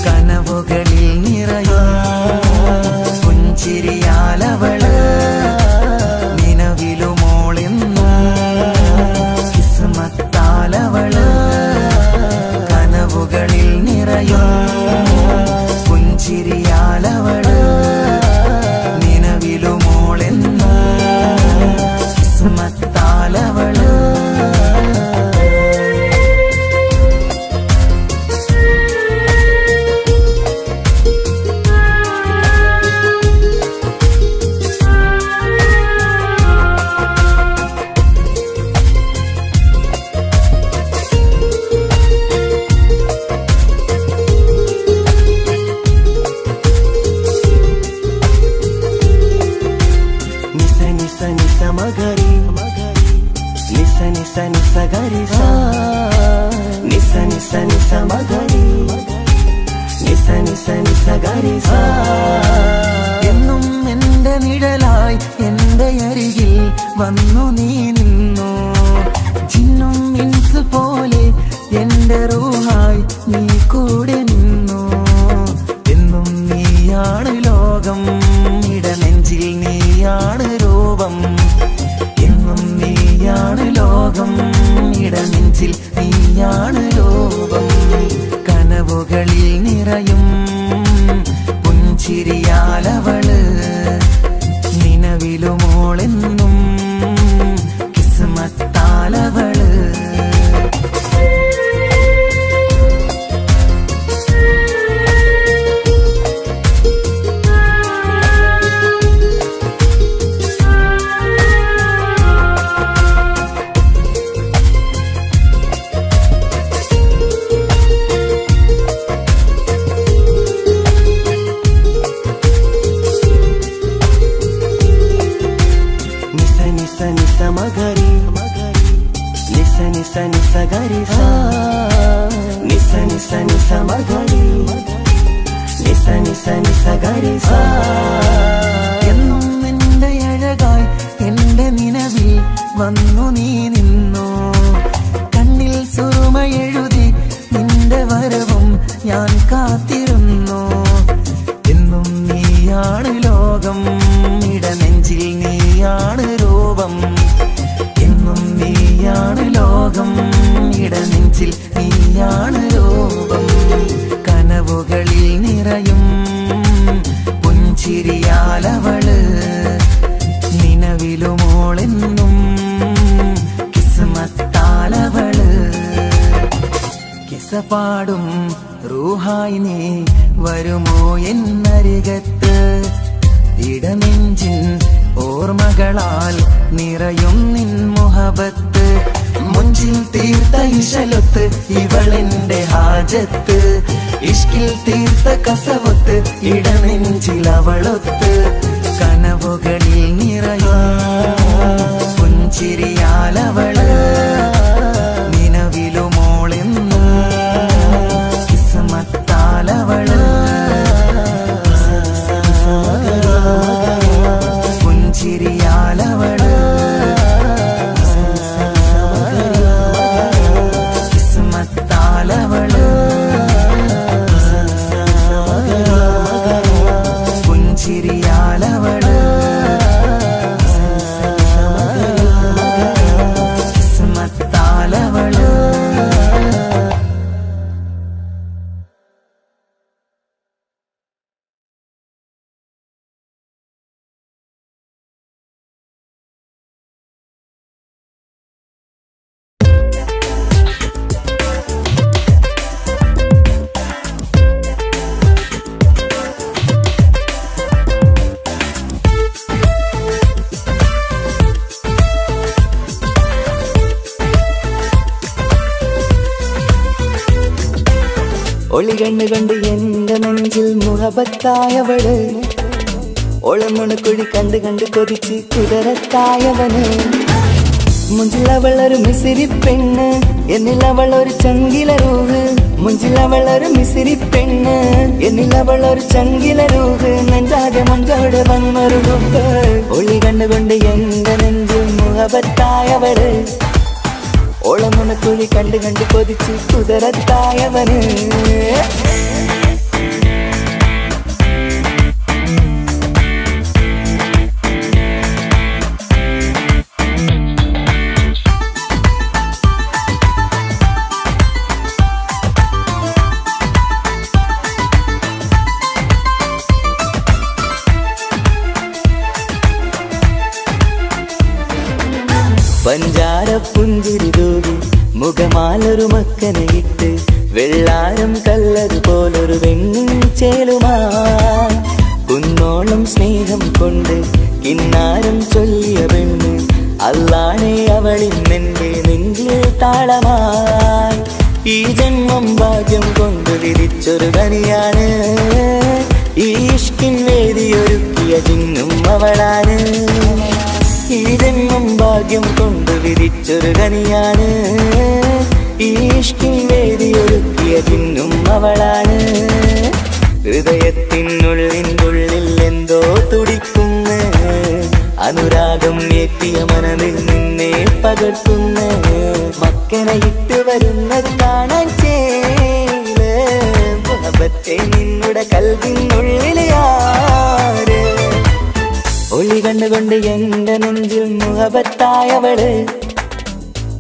കനവുകളിൽ നിറയും പുഞ്ചിരിയാലവള് നിലവിലുമോളെന്ന് കിസ്മത്താലവള്. കനവുകളിൽ നിറയും പുഞ്ചിരിയാലവള് നിലവിലുമോളെന്ന് കിസ്മത്താലവള്. మగరి నిస నిస నిస గరి సా. నిస నిస నిస మగరి నిస నిస నిస ഗരി സാ. എന്നും എന്റെ നിഴലായി എന്റെ അരികിൽ വന്നു നീ നിന്നു. ജിന്നും ഇൻസ് പോലെ എന്റെ റൂഹായി നീ കൂടെ നിന്നു. എന്നും നീയാണ് ലോകം, ഇടനെഞ്ചിൽ നീയാണ് രൂപം. എന്നും നീയാണ് ലോകം, ഇടനെഞ്ചിൽ നീ നീയാണ് രൂപം കനവുകളിൽ നിറയും പുഞ്ചിരിയാലവള് നിലവിലുമോളെന്നും കിസ്മത്താലവള് മഗരി നിസ നിസ നിസ ഗരി സ നിസ നിസ നിസ മഗരി നിസ നിസ നിസ ഗരി സ എന്നും നിന്റെ അഴകായി എന്റെ നിലവിൽ വന്നു നീ നിന്നു കണ്ണിൽ സുറുമയെഴുതി നിന്റെ വരവും ഞാൻ കാത്തിരുന്നു എന്നും നീയാണ് ലോകം ഇടനെഞ്ചിൽ നീയാണ് രൂപം എന്നും നീയാണ് ലോകം ഇടനെഞ്ചിൽ നീയാണ് രൂപം കനവുകളിൽ നിറയും പുഞ്ചിരിയാലവള് നിലവിലുമോളെന്നും കിസ്മത്താലവള് കിസപാടും റൂഹായി നീ വരുമോ എന്നരികത്ത് ഇടനെഞ്ചിൻ ഓർമ്മകളാൽ നിറയും നിൻ മുഹബത്ത് മുഞ്ചിൽ തീർത്ത ഇശലൊത്ത് ഇവളെന്റെ ഹാജത്ത് ഇഷ്കിൽ തീർത്ത കസവത്ത് ഇടനെഞ്ചിൽ അവളൊത്ത് കനവുകളിൽ നിറയും പുഞ്ചിരിയാലവള് നിലവിലുമോളെന്നും കിസ്മത്താലവള് പുഞ്ചിരിയാലവള് കിസ്മത്താലവള് പുഞ്ചിരിയാലവള് കിസ്മത്താലവള് ഒളി കണ്ണുകൊണ്ട് എന്റെ നെഞ്ചിൽ മുഹബത്തായവള് ഒളമുണക്കുഴി കണ്ട് കണ്ട് കൊതിച്ച് കുതിരത്തായവന് മുഞ്ചിലവളൊരു മിസിരി പെണ്ണ് എന്നിലവളൊരു ചങ്കിലരൂഹ് മുഞ്ചിലവളൊരു മിസിരി പെണ്ണ് എന്നിലവളൊരു ചങ്കിലരൂഹ് നെഞ്ചാകെ മഞ്ചോട് വന്നൊരു കുപ്പ് ഒളി കണ്ണുകൊണ്ട് എന്റെ നെഞ്ചിൽ മുഹബത്തായവള് ഓളമുണക്കുഴി കണ്ട് കണ്ട് കൊതിച്ച് കുതിരത്തായവന് പഞ്ചാര പുഞ്ചിരി തൂകി മുഖമാലൊരു മക്കനയിട്ട് വെള്ളാരം കല്ലതുപോലൊരു വെണ്ണിൻ ചേലുമാ കുന്നോളം സ്നേഹം കൊണ്ട് കിന്നാരം ചൊല്ലിയ പെണ്ണ് അല്ലാണെ അവളിന്നെന്റെ നെഞ്ചിൽ താളമായി ഈ ജന്മം ഭാഗ്യം കൊണ്ട് വിരിച്ചൊരു കനിയാണ് ഈ ഇഷ്കിൻ വേദിയൊരുക്കിയ ജിന്നും അവളാണ് ഈ ജന്മം ഭാഗ്യം കൊണ്ട് വിരിച്ചൊരു കനിയാണ് ഈ ഇഷ്കിൻ വേദിയൊരുക്കിയ ജിന്നും അവളാണ് ഹൃദയത്തിനുള്ളിൽ എന്തോ തുടിക്കുന്ന അനുരാഗം ഏറ്റിയ മനതിൽ നിന്നെ പകർത്തുന്ന മക്കനെ ഇട്ട് വരുന്നത് കാണാൻ ചേല് മുഹബത്തെ നിന്നുടെ കൽവിനുള്ളിലെ ആര് ഒളി കണ്ടുകൊണ്ട് എന്റെ നെഞ്ചിൽ മുഹബത്തായവള്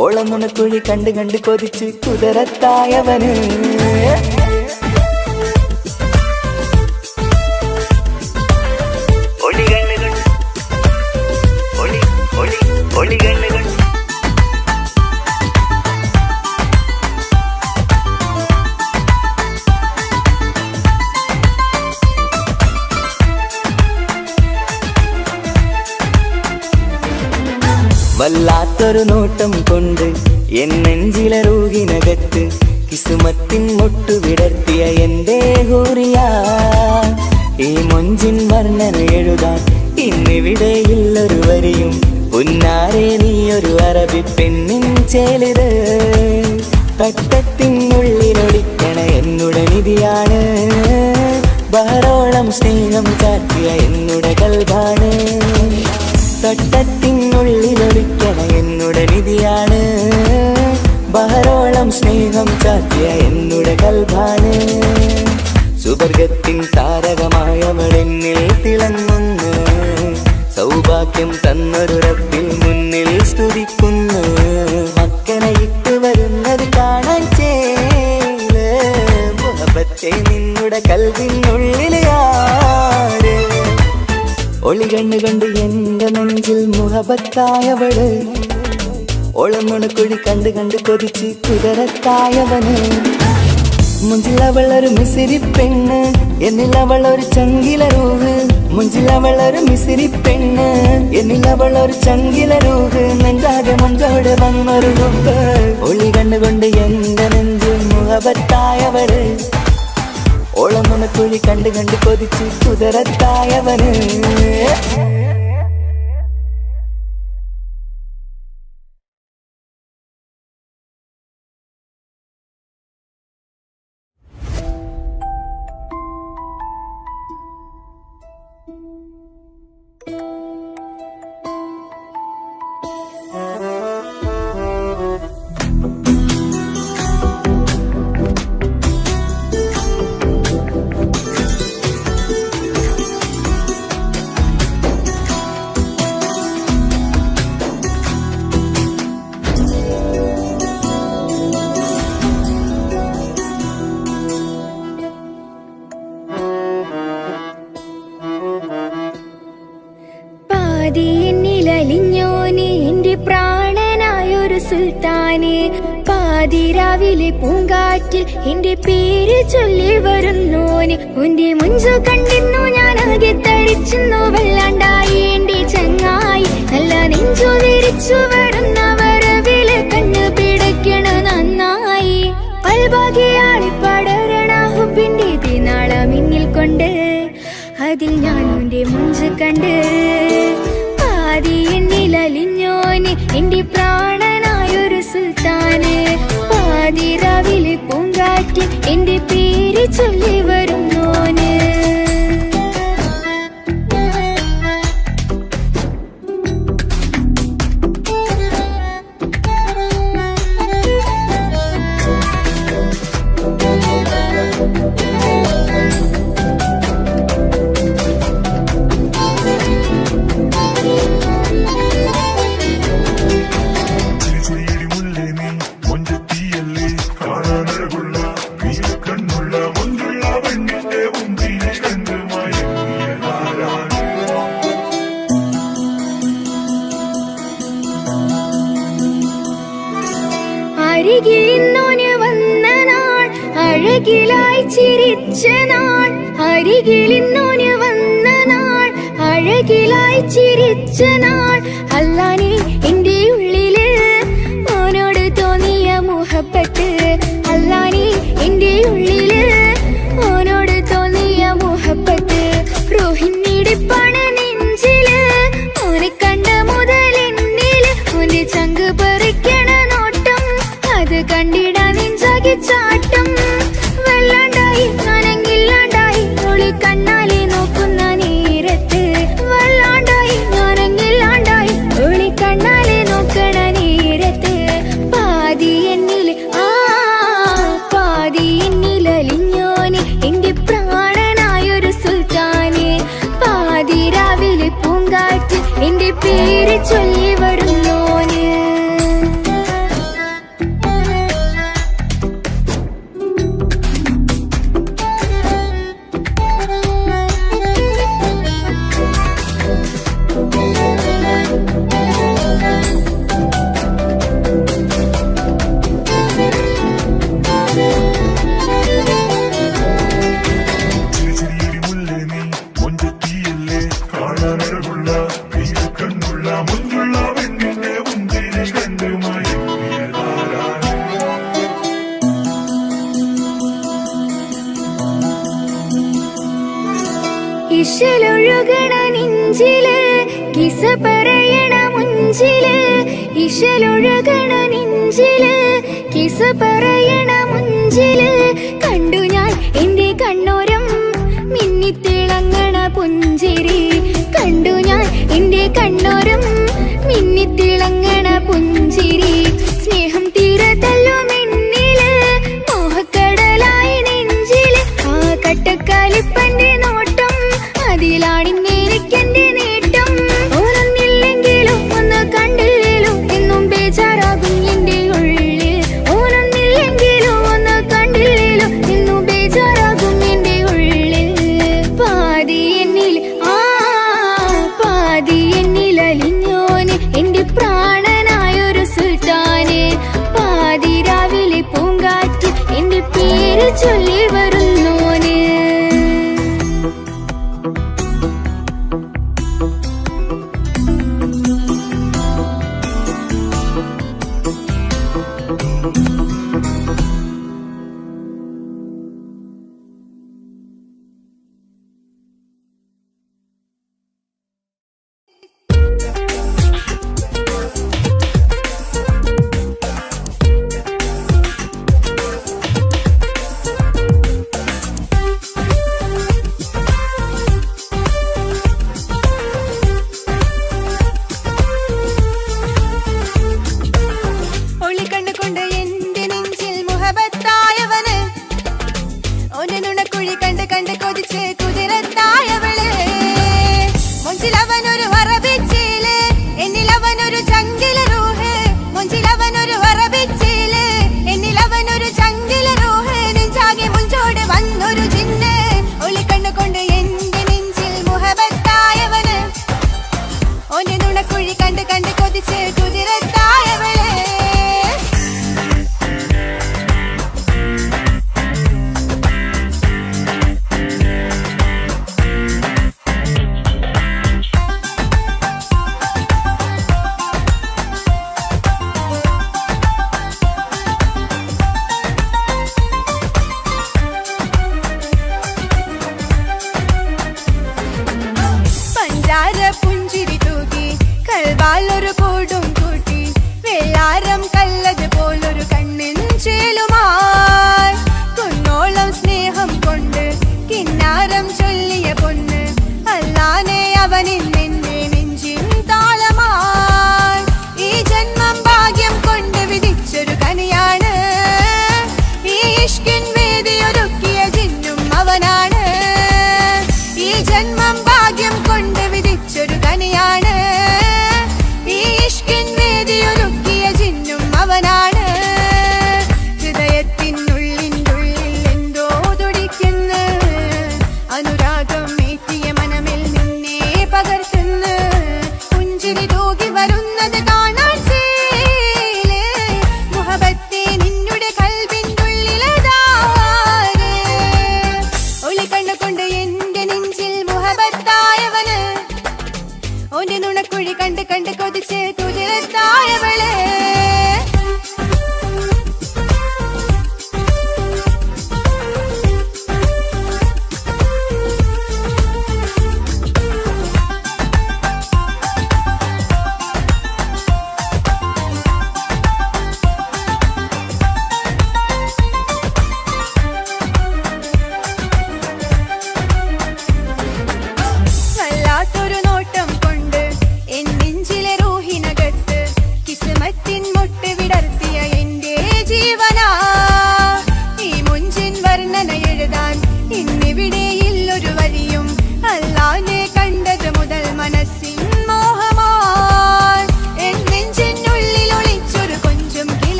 ഓളമുണക്കുഴി കണ്ട് കണ്ട് കൊതിച്ച് കുതിരത്തായവന് വല്ലാത്തൊരു നോട്ടം കൊണ്ട് എൻ നെഞ്ചിലെ റൂഹിനകത്ത് കിസുമത്തിൻ മുട്ടു വിടർത്തിയ എന്റെ ഹൂറിയ ഈ മൊഞ്ചിൻ വർണ്ണന എഴുതാൻ ഇന്നിവിടെയില്ലൊരു വരിയും ഉന്നാരെ നീയൊരു അറബി പെണ്ണിൻ ചേലിത് തട്ടത്തിനുള്ളിലൊളിക്കണ എന്നുടെ നിധിയാണ് ബഹറോളം സ്നേഹം കാട്ടിയ എന്നുടെ കൽബാണ് തട്ടത്തിനുള്ളിലൊളിക്കണ എന്നുടെ നിധിയാണ് ബഹറോളം സ്നേഹം ചാത്തിയ എന്നുടെ കൽബാണ് സുവർഗത്തിൻ താരകമായവളെന്നിൽ തിളങ്ങുന്നു സൗഭാഗ്യം തന്നൊരു റബ്ബിൽ മുന്നിൽ സ്തുതിക്കുന്നു മക്കനെ ഇട്ട് വരുന്നത് കാണാൻ ചേല് മുഹബത്തെ നിന്നുടെ കൽവിനുള്ളിൽ ആര് ഒളി കണ്ണു കണ്ട് എന്റെ നെഞ്ചിൽ മുഹബത്തായവള് ഓളമുണക്കുഴി കണ്ട് കണ്ട് കൊതിച്ച് കുതിരത്തായവന് മുഞ്ചിലവളൊരു മിസിരി പെണ്ണ് എന്നിലവളൊരു ചങ്കില രൂഹ് മുഞ്ചിലവളൊരു മിസിരി പെണ്ണ് എന്നിലവളൊരു ചങ്കില രൂഹ് നെഞ്ചാകെ മഞ്ചോട് വന്നൊരു രൂപ് ഒളി കണ്ണുകൊണ്ട് എന്റെ നെഞ്ചിൽ മുഹബത്തായവള് ഓളമുണക്കുഴി കണ്ട് കണ്ട് കൊതിച്ച് കുതിരത്തായവന് എന്നിലലിഞ്ഞോനെ എന്റെ പ്രാണനായൊരു സുൽത്താനെ പാതിരാവിലെ പൂങ്കാറ്റിൽ എന്റെ പേര് ചൊല്ലി വരുന്നോനെ ഉന്റെ മുഞ്ചു കണ്ടിരുന്നു ഞാൻ ആകെ തരിച്ചെന്നു വല്ലാണ്ടായി എന്റെ ചങ്ങായി നല്ല നെഞ്ചു വിരിച്ചു വരുന്ന വരവില് കണ്ണു പിടയ്ക്കണ നന്നായി പൽഭാഗ്യാളി പടരണ ഹുബിന്റെ തിനാള മിന്നിൽ കൊണ്ട് അതിൽ ഞാൻ എന്റെ മുഞ്ചു കണ്ട് പാതി എന്നിലലിഞ്ഞോനെ എന്റെ പ്രാണനായൊരു സുൽത്താന് പാതിരാവിലെ പൂങ്കാറ്റിൽ എന്റെ പേര് ചൊല്ലി വരുന്നോന് അരികിലിന്നോന് വന്ന നാൾ അഴകിലായി ചിരിച്ച നാൾ അരികിലിന്നോന് വന്ന നാൾ അഴകിലായി ചിരിച്ച നാൾ അല്ലാനെ എന്റെ ഉള്ളില് ഓനോട് തോന്നിയ മുഹബത്ത് അല്ലാനെ എന്റെ ഉള്ളില് ഓനോട് തോന്നിയ മുഹബത്ത് റോഹിണിടിപ്പാണ് നെഞ്ചില് ഓനെ കണ്ട മുതൽ എന്നില് ഓന്റെ ചങ്ക് പറിക്കണ അത് കണ്ടിടാ നെഞ്ചാകെ ചാട്ടം വല്ലാണ്ടായി ഞാനെങ്കില്ലാണ്ടായി ഒളി കണ്ണാലെ നോക്കുന്ന നേരത്ത് വല്ലാണ്ടായി ഞാനെങ്കില്ലാണ്ടായി ഒളി കണ്ണാലെ നോക്കണ നേരത്ത് പാതി എന്നില് പാതി എന്നിലലിഞ്ഞോനെ എന്റെ പ്രാണനായൊരു സുൽത്താന് പാതിരാവിലെ പൂങ്കാറ്റ് എന്റെ പേര് ചൊല്ലി വരുന്നോന് ഇശലൊഴുകണ നെഞ്ചില് കിസ പറയണ മുഞ്ചില് ഇശലൊഴുകണ നെഞ്ചില് കിസ പറയണ മുഞ്ചില് കണ്ടു ഞാൻ എന്റെ കണ്ണോരം മിന്നിത്തിളങ്ങണ പുഞ്ചിരി കണ്ടു ഞാൻ എന്റെ കണ്ണോരം മിന്നിത്തിളങ്ങണ പുഞ്ചിരി സ്നേഹം തീരതല്ലോ മിന്നില് മോഹക്കടലായി നെഞ്ചില് ആ കട്ടക്കാലിപ്പന്റെ നോട്ടം അതിലാണിന്നെനിക്കെന്റെ നേട്ടം ഓനൊന്നില്ലെങ്കിലും ഒന്ന് കണ്ടില്ലേലും എന്നും ബേജാറാകും എന്റെ ഉള്ളിൽ ഓനൊന്നില്ലെങ്കിലും ഒന്ന് കണ്ടില്ലേലും എന്നും ബേജാറാകും എന്റെ ഉള്ളിൽ പാതി എന്നിൽ പാതി എന്നിൽ അലിഞ്ഞോന് എന്റെ പ്രാണനായൊരു സുൽത്താന് പാതി രാവിലെ പൂങ്കാറ്റ് എന്റെ പേര് ചൊല്ലി വരുന്നോന്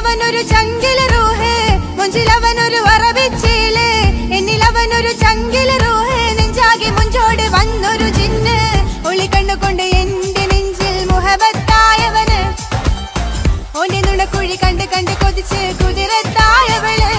എന്നിലവനൊരു ചങ്കില് റൂഹ്, മുഞ്ചിലവനൊരു അറബിച്ചീല്. എന്നിലവനൊരു ചങ്കില് റൂഹ്, നെഞ്ചാകെ മുഞ്ചോട് വന്നൊരു ജിന്ന്. ഒളി കണ്ണുകൊണ്ട് എന്റെ നെഞ്ചിൽ മുഹബത്തായവന്, ഓന്റെ നുണക്കുഴി കണ്ട് കണ്ട് കൊതിച്ച് കുതിരത്തായവള്.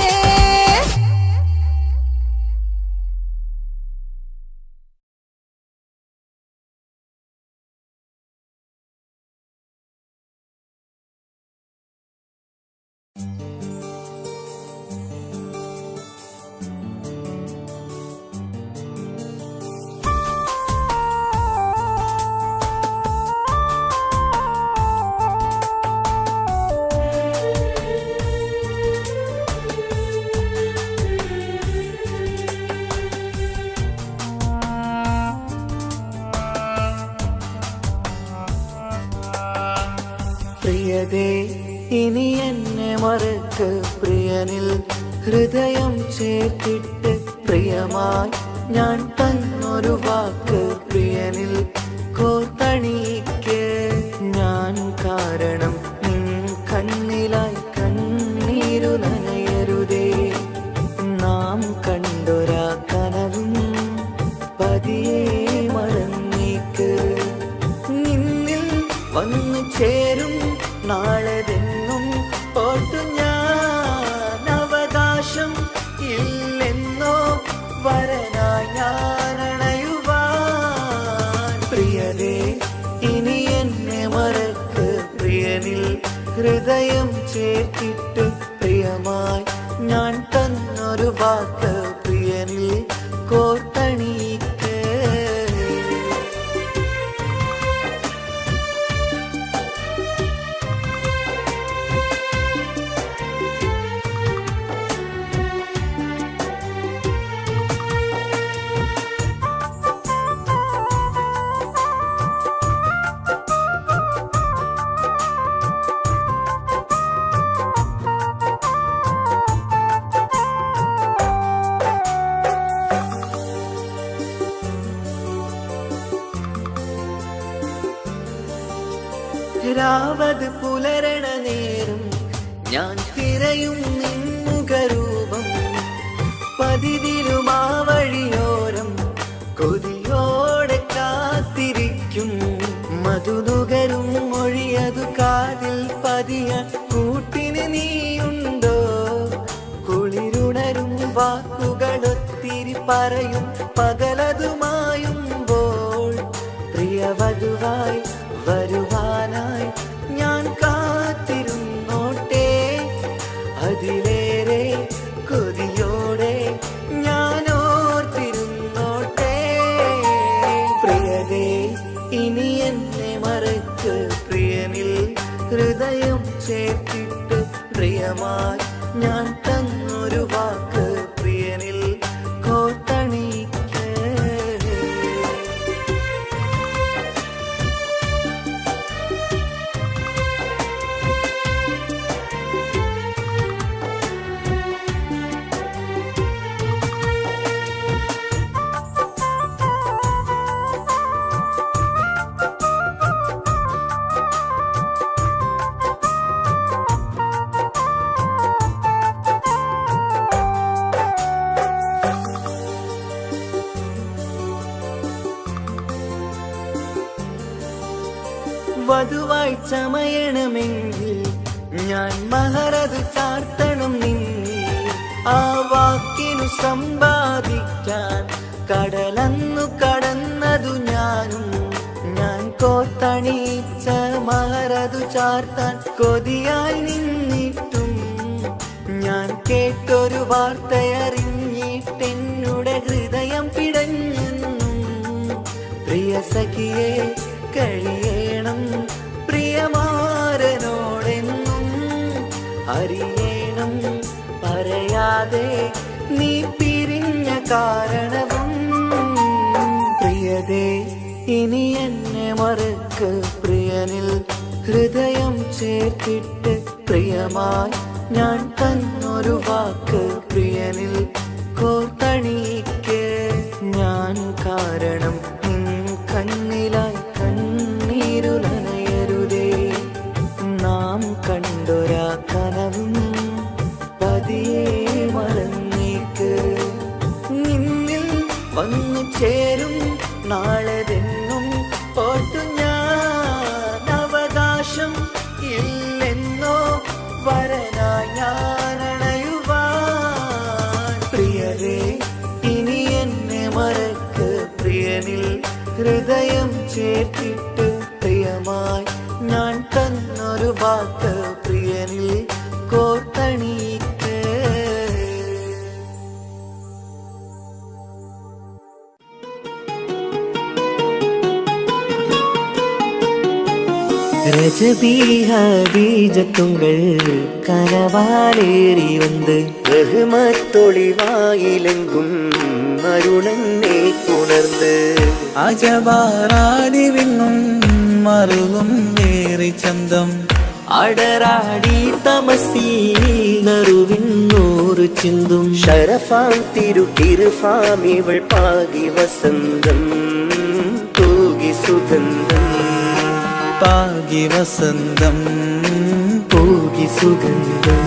പ്രിയതേ ഇനി എന്നെ മറക്ക്, പ്രിയനിൽ ഹൃദയം ചേർത്തിട്ട് പ്രിയമായി ഞാൻ തന്നൊരു വാക്ക് പ്രിയനിൽ കോർത്തണിക്ക്. ഞാൻ കാരണം നിൻ കണ്ണിലായി കണ്ണീരു നനയരുതേ. നാം കണ്ടൊരാ കനവും പതിയെ മറന്നേക്ക്. നിന്നിൽ വന്നു ചേരും നാളെതെന്നും ഓർത്തു ഞാൻ. അവകാശം ഇല്ലെന്നോ വരനായി ഞാൻ അണയുവാൻ. പ്രിയതേ ഇനി എന്നെ മറക്ക്, പ്രിയനിൽ ഹൃദയം ചേർത്തിട്ട് പ്രിയമായി ഞാൻ തന്നൊരു വാക്ക് പ്രിയനിൽ കോർത്തണിക്ക്. രാവത് പുലരണ നേരം ഞാൻ തിരയും നിൻമുഖരൂപം. പതിവിലും ആ വഴിയോരം കൊതിയോടെ കാത്തിരിക്കും. മധുനുകരും മൊഴിയതു കാതിൽ പതിയാൻ കൂട്ടിന് നീയുണ്ടോ? കുളിരുണരും വാക്കുകളൊത്തിരി പറയും പകലതുമായുമ്പോൾ. പ്രിയവധുവായി വരുവാനായി ഞാൻ കാത്തിരുന്നോട്ടെ. അതിലേറെ കൊതിയോടെ ഞാൻ ഓർത്തിരുന്നോട്ടെ. പ്രിയതേ ഇനി എന്നെ മറക്ക്, പ്രിയനിൽ ഹൃദയം ചേർത്തിട്ട് പ്രിയമായി ഞാൻ തന്നൊരു വാക്ക് പ്രിയനിൽ കോർത്തണിക്ക്. വധുവായി ചമയണമെങ്കിൽ ഞാൻ മഹറത് ചാർത്തണം നിന്നിൽ. ആ വാക്കിനു സമ്പാദിക്കാൻ കടലന്നു കടന്നതു ഞാനും. ഞാൻ കോർത്തണിച്ച മഹറതു ചാർത്താൻ കൊതിയായി നിന്നിട്ടും ഞാൻ കേട്ടൊരു വാർത്തയറിഞ്ഞിട്ടെന്നുടെ ഹൃദയം പിടഞ്ഞെന്നും. പ്രിയ സഖിയെ കഴിയണം പ്രിയമാരനോടെന്നും. അറിയണം പറയാതെ നീ പിരിഞ്ഞ കാരണവും. പ്രിയതേ ഇനി എന്നെ മറക്ക്, പ്രിയനിൽ ഹൃദയം ചേർത്തിട്ട് പ്രിയമായി ഞാൻ തന്നൊരു വാക്ക് പ്രിയനിൽ കോർത്തണിക്ക്. ഞാൻ കാരണം നിൻ കണ്ണിലായി കണ്ണീരു നനയരുതേ. നാം കണ്ടൊരാ കനവും പതിയെ മറന്നേക്ക്. നിന്നിൽ വന്നു ചേരും നാളെതെന്നും ഓർത്തു ഞാൻ. അവകാശം ഇല്ലെന്നോ വരനായി ഞാൻ അണയുവാൻ. പ്രിയരേ ഇനി എന്നെ മറക്ക്. പ്രിയനിൽ ഹൃദയം ചേർത്തിട്ട് പ്രിയമായി ഞാൻ തന്നൊരു വാക്ക് പ്രിയനിൽ കോർത്തണീക്ക്. ரஜபீஜத்துங்கள் கனவாலேறி வந்து ரஹ்மத்தொளிவாயிலெங்கும் அருணனை உணர்ந்து അജവാറാടി വിണ്ണും മറുകും വേറി ചന്തം അടരാടി തമസീൽ നറുവിന്നൂറ് ചിന്തും ഷരഫാം തിരുക്കിരുഫാം ഇവൾ പാകി വസന്തം തൂകി സുഗന്ധം പാകി വസന്തം പൂകി സുഗന്ധം.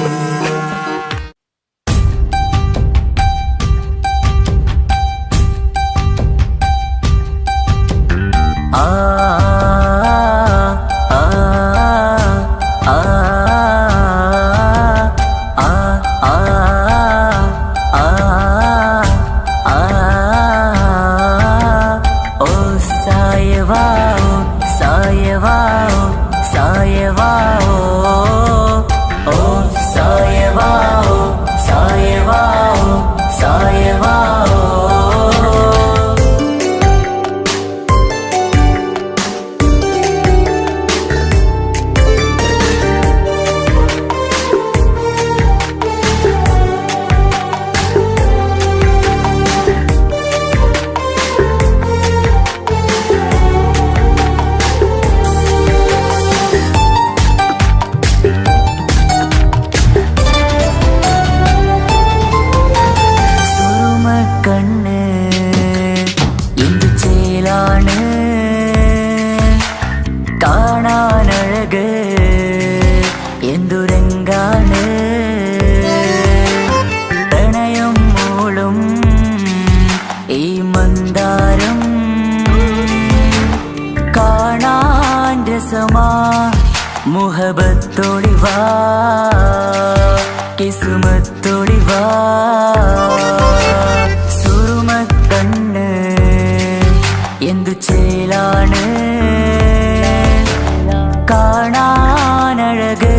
മുഹബത്തോടിവാ കിസ്മത്തോടിവാ സുറുമക്കണ്ണ് എന്തു ചേലാണ് കാണാനഴക്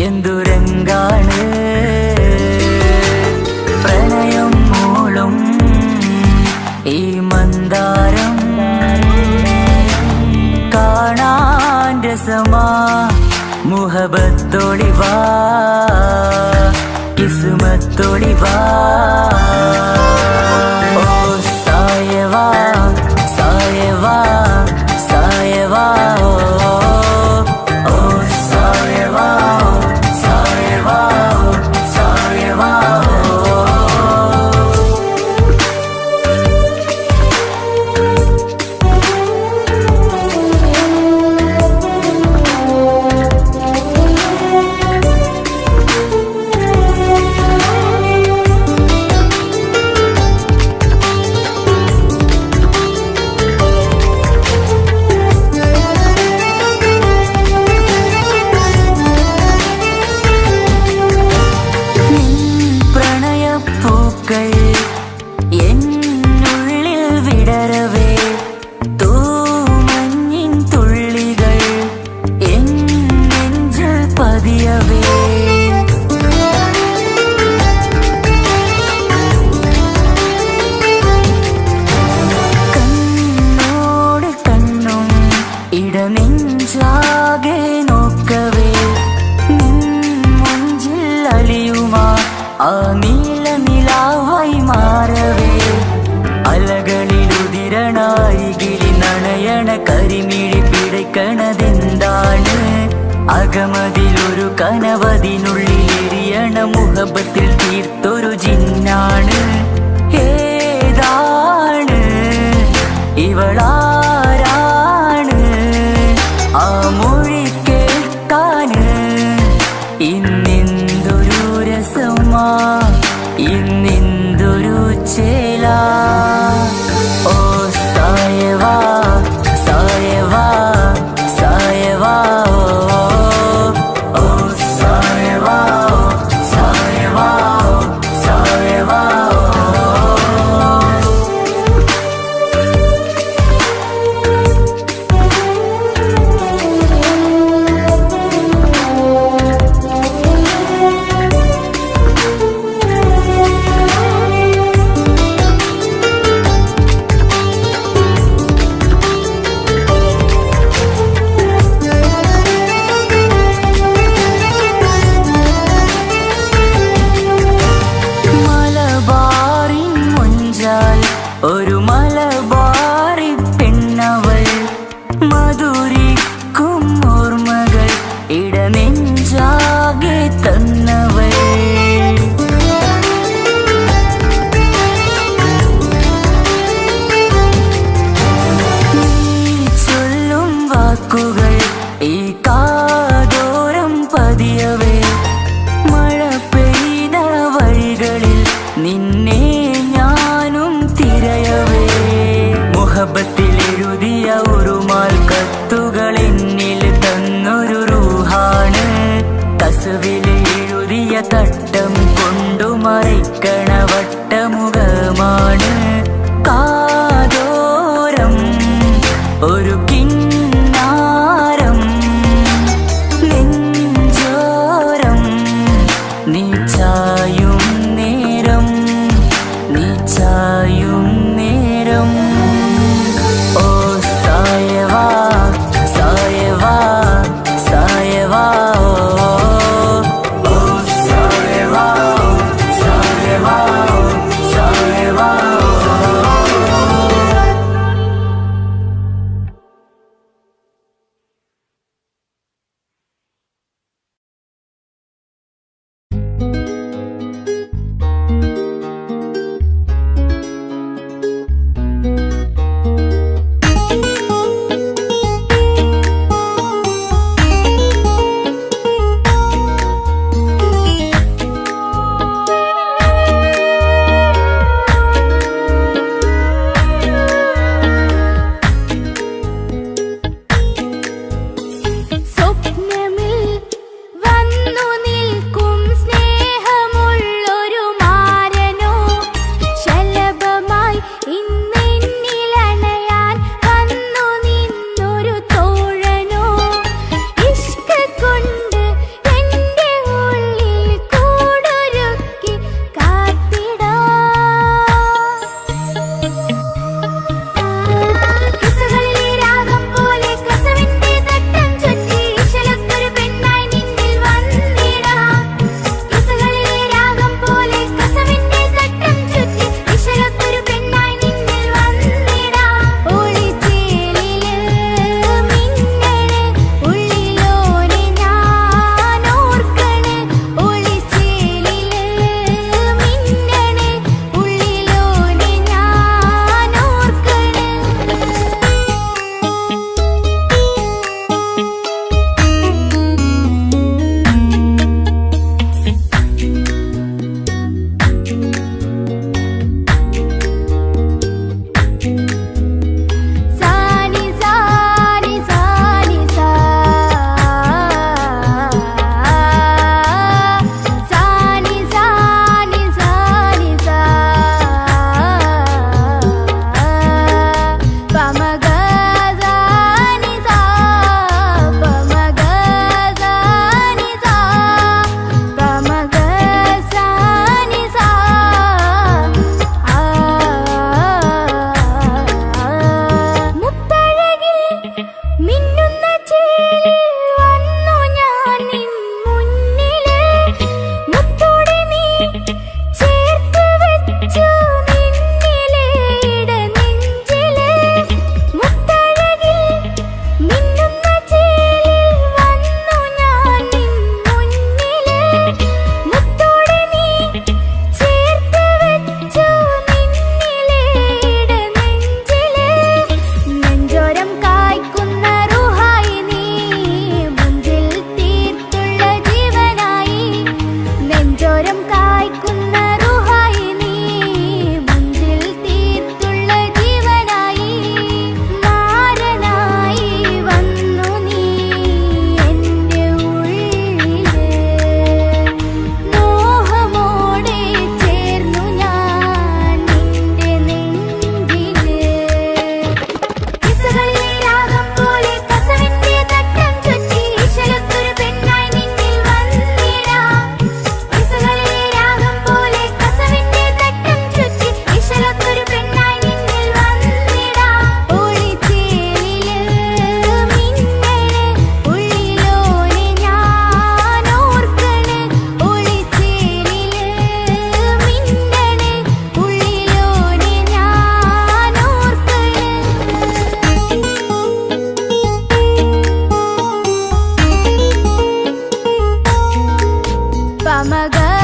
എന്തുരങ്കാണ് പ്രണയം മൂളും ഈ മന്ദാരം കാണാൻ രസമാ മുഹബത്തോടിവാ കിസ്മത്തോടിവാ ഓ സായവാ സായവാ സായവാ ഓ സായവാ സായവാ സായവാ എന്നുള്ളിൽ വിടരവേ തൂമഞ്ഞിൻ തുള്ളികൾ എൻ നെഞ്ചിൽ പതിയവേ കണ്ണോട് കണ്ണും ഇടനെഞ്ചാകെ നോക്കവേ മുഞ്ചിൽ അലിയുമാ ആ നീല നിലാവായി മാറവേ അലകളിലുതിരണായി കിളി നണയണ കരിമിഴി പിടയ്ക്കണതെന്താണ് അകമതിലൊരു കനവതിനുള്ളിൽ എരിയണ മുഹബത്തിൽ തീർത്തൊരു ജിന്നാണ് ഏതാണ് ഇവളാരാണ് ആ മൊഴി കേൾക്കാന് ഇന്നെന്തൊരു രസം ദിവസമാ ഇന്നെന്തൊരു ചേല ഓ സായവാ സായവാ സായവാ ഓ സായവാ സായവാ സായവാ മലബാറിൻ മൊഞ്ചാൽ ഒരു മലബാറി പെണ്ണവൾ മധുരിക്കും ഓർമ്മകൾ ഇടനെഞ്ചാകെ തന്നവൾ നീ ചൊല്ലും വാക്കുകൾ ഈ കാതോരം പതിയവേ മഴ പെയ്ത വഴികളിൽ നിന്നെ ഞാനും തിരയവേ മുഹബത്തിൽ എഴുതിയ ഉറുമാൽ കത്തുകൾ എന്നിൽ തന്നൊരു റൂഹാണ് കസുവിൽ എഴുതിയ തട്ടം കൊണ്ടു മറയ്ക്കണ വട്ടമുഖമാണ് കാതോരം ഒരു കിന്നാരം നെഞ്ചോരം നീ ചായും നേരം നീ ചായും നേരം ഓ സായവാ സായവാ സായവാ ഓ സായവാ സായവാ സായവാ പമഗ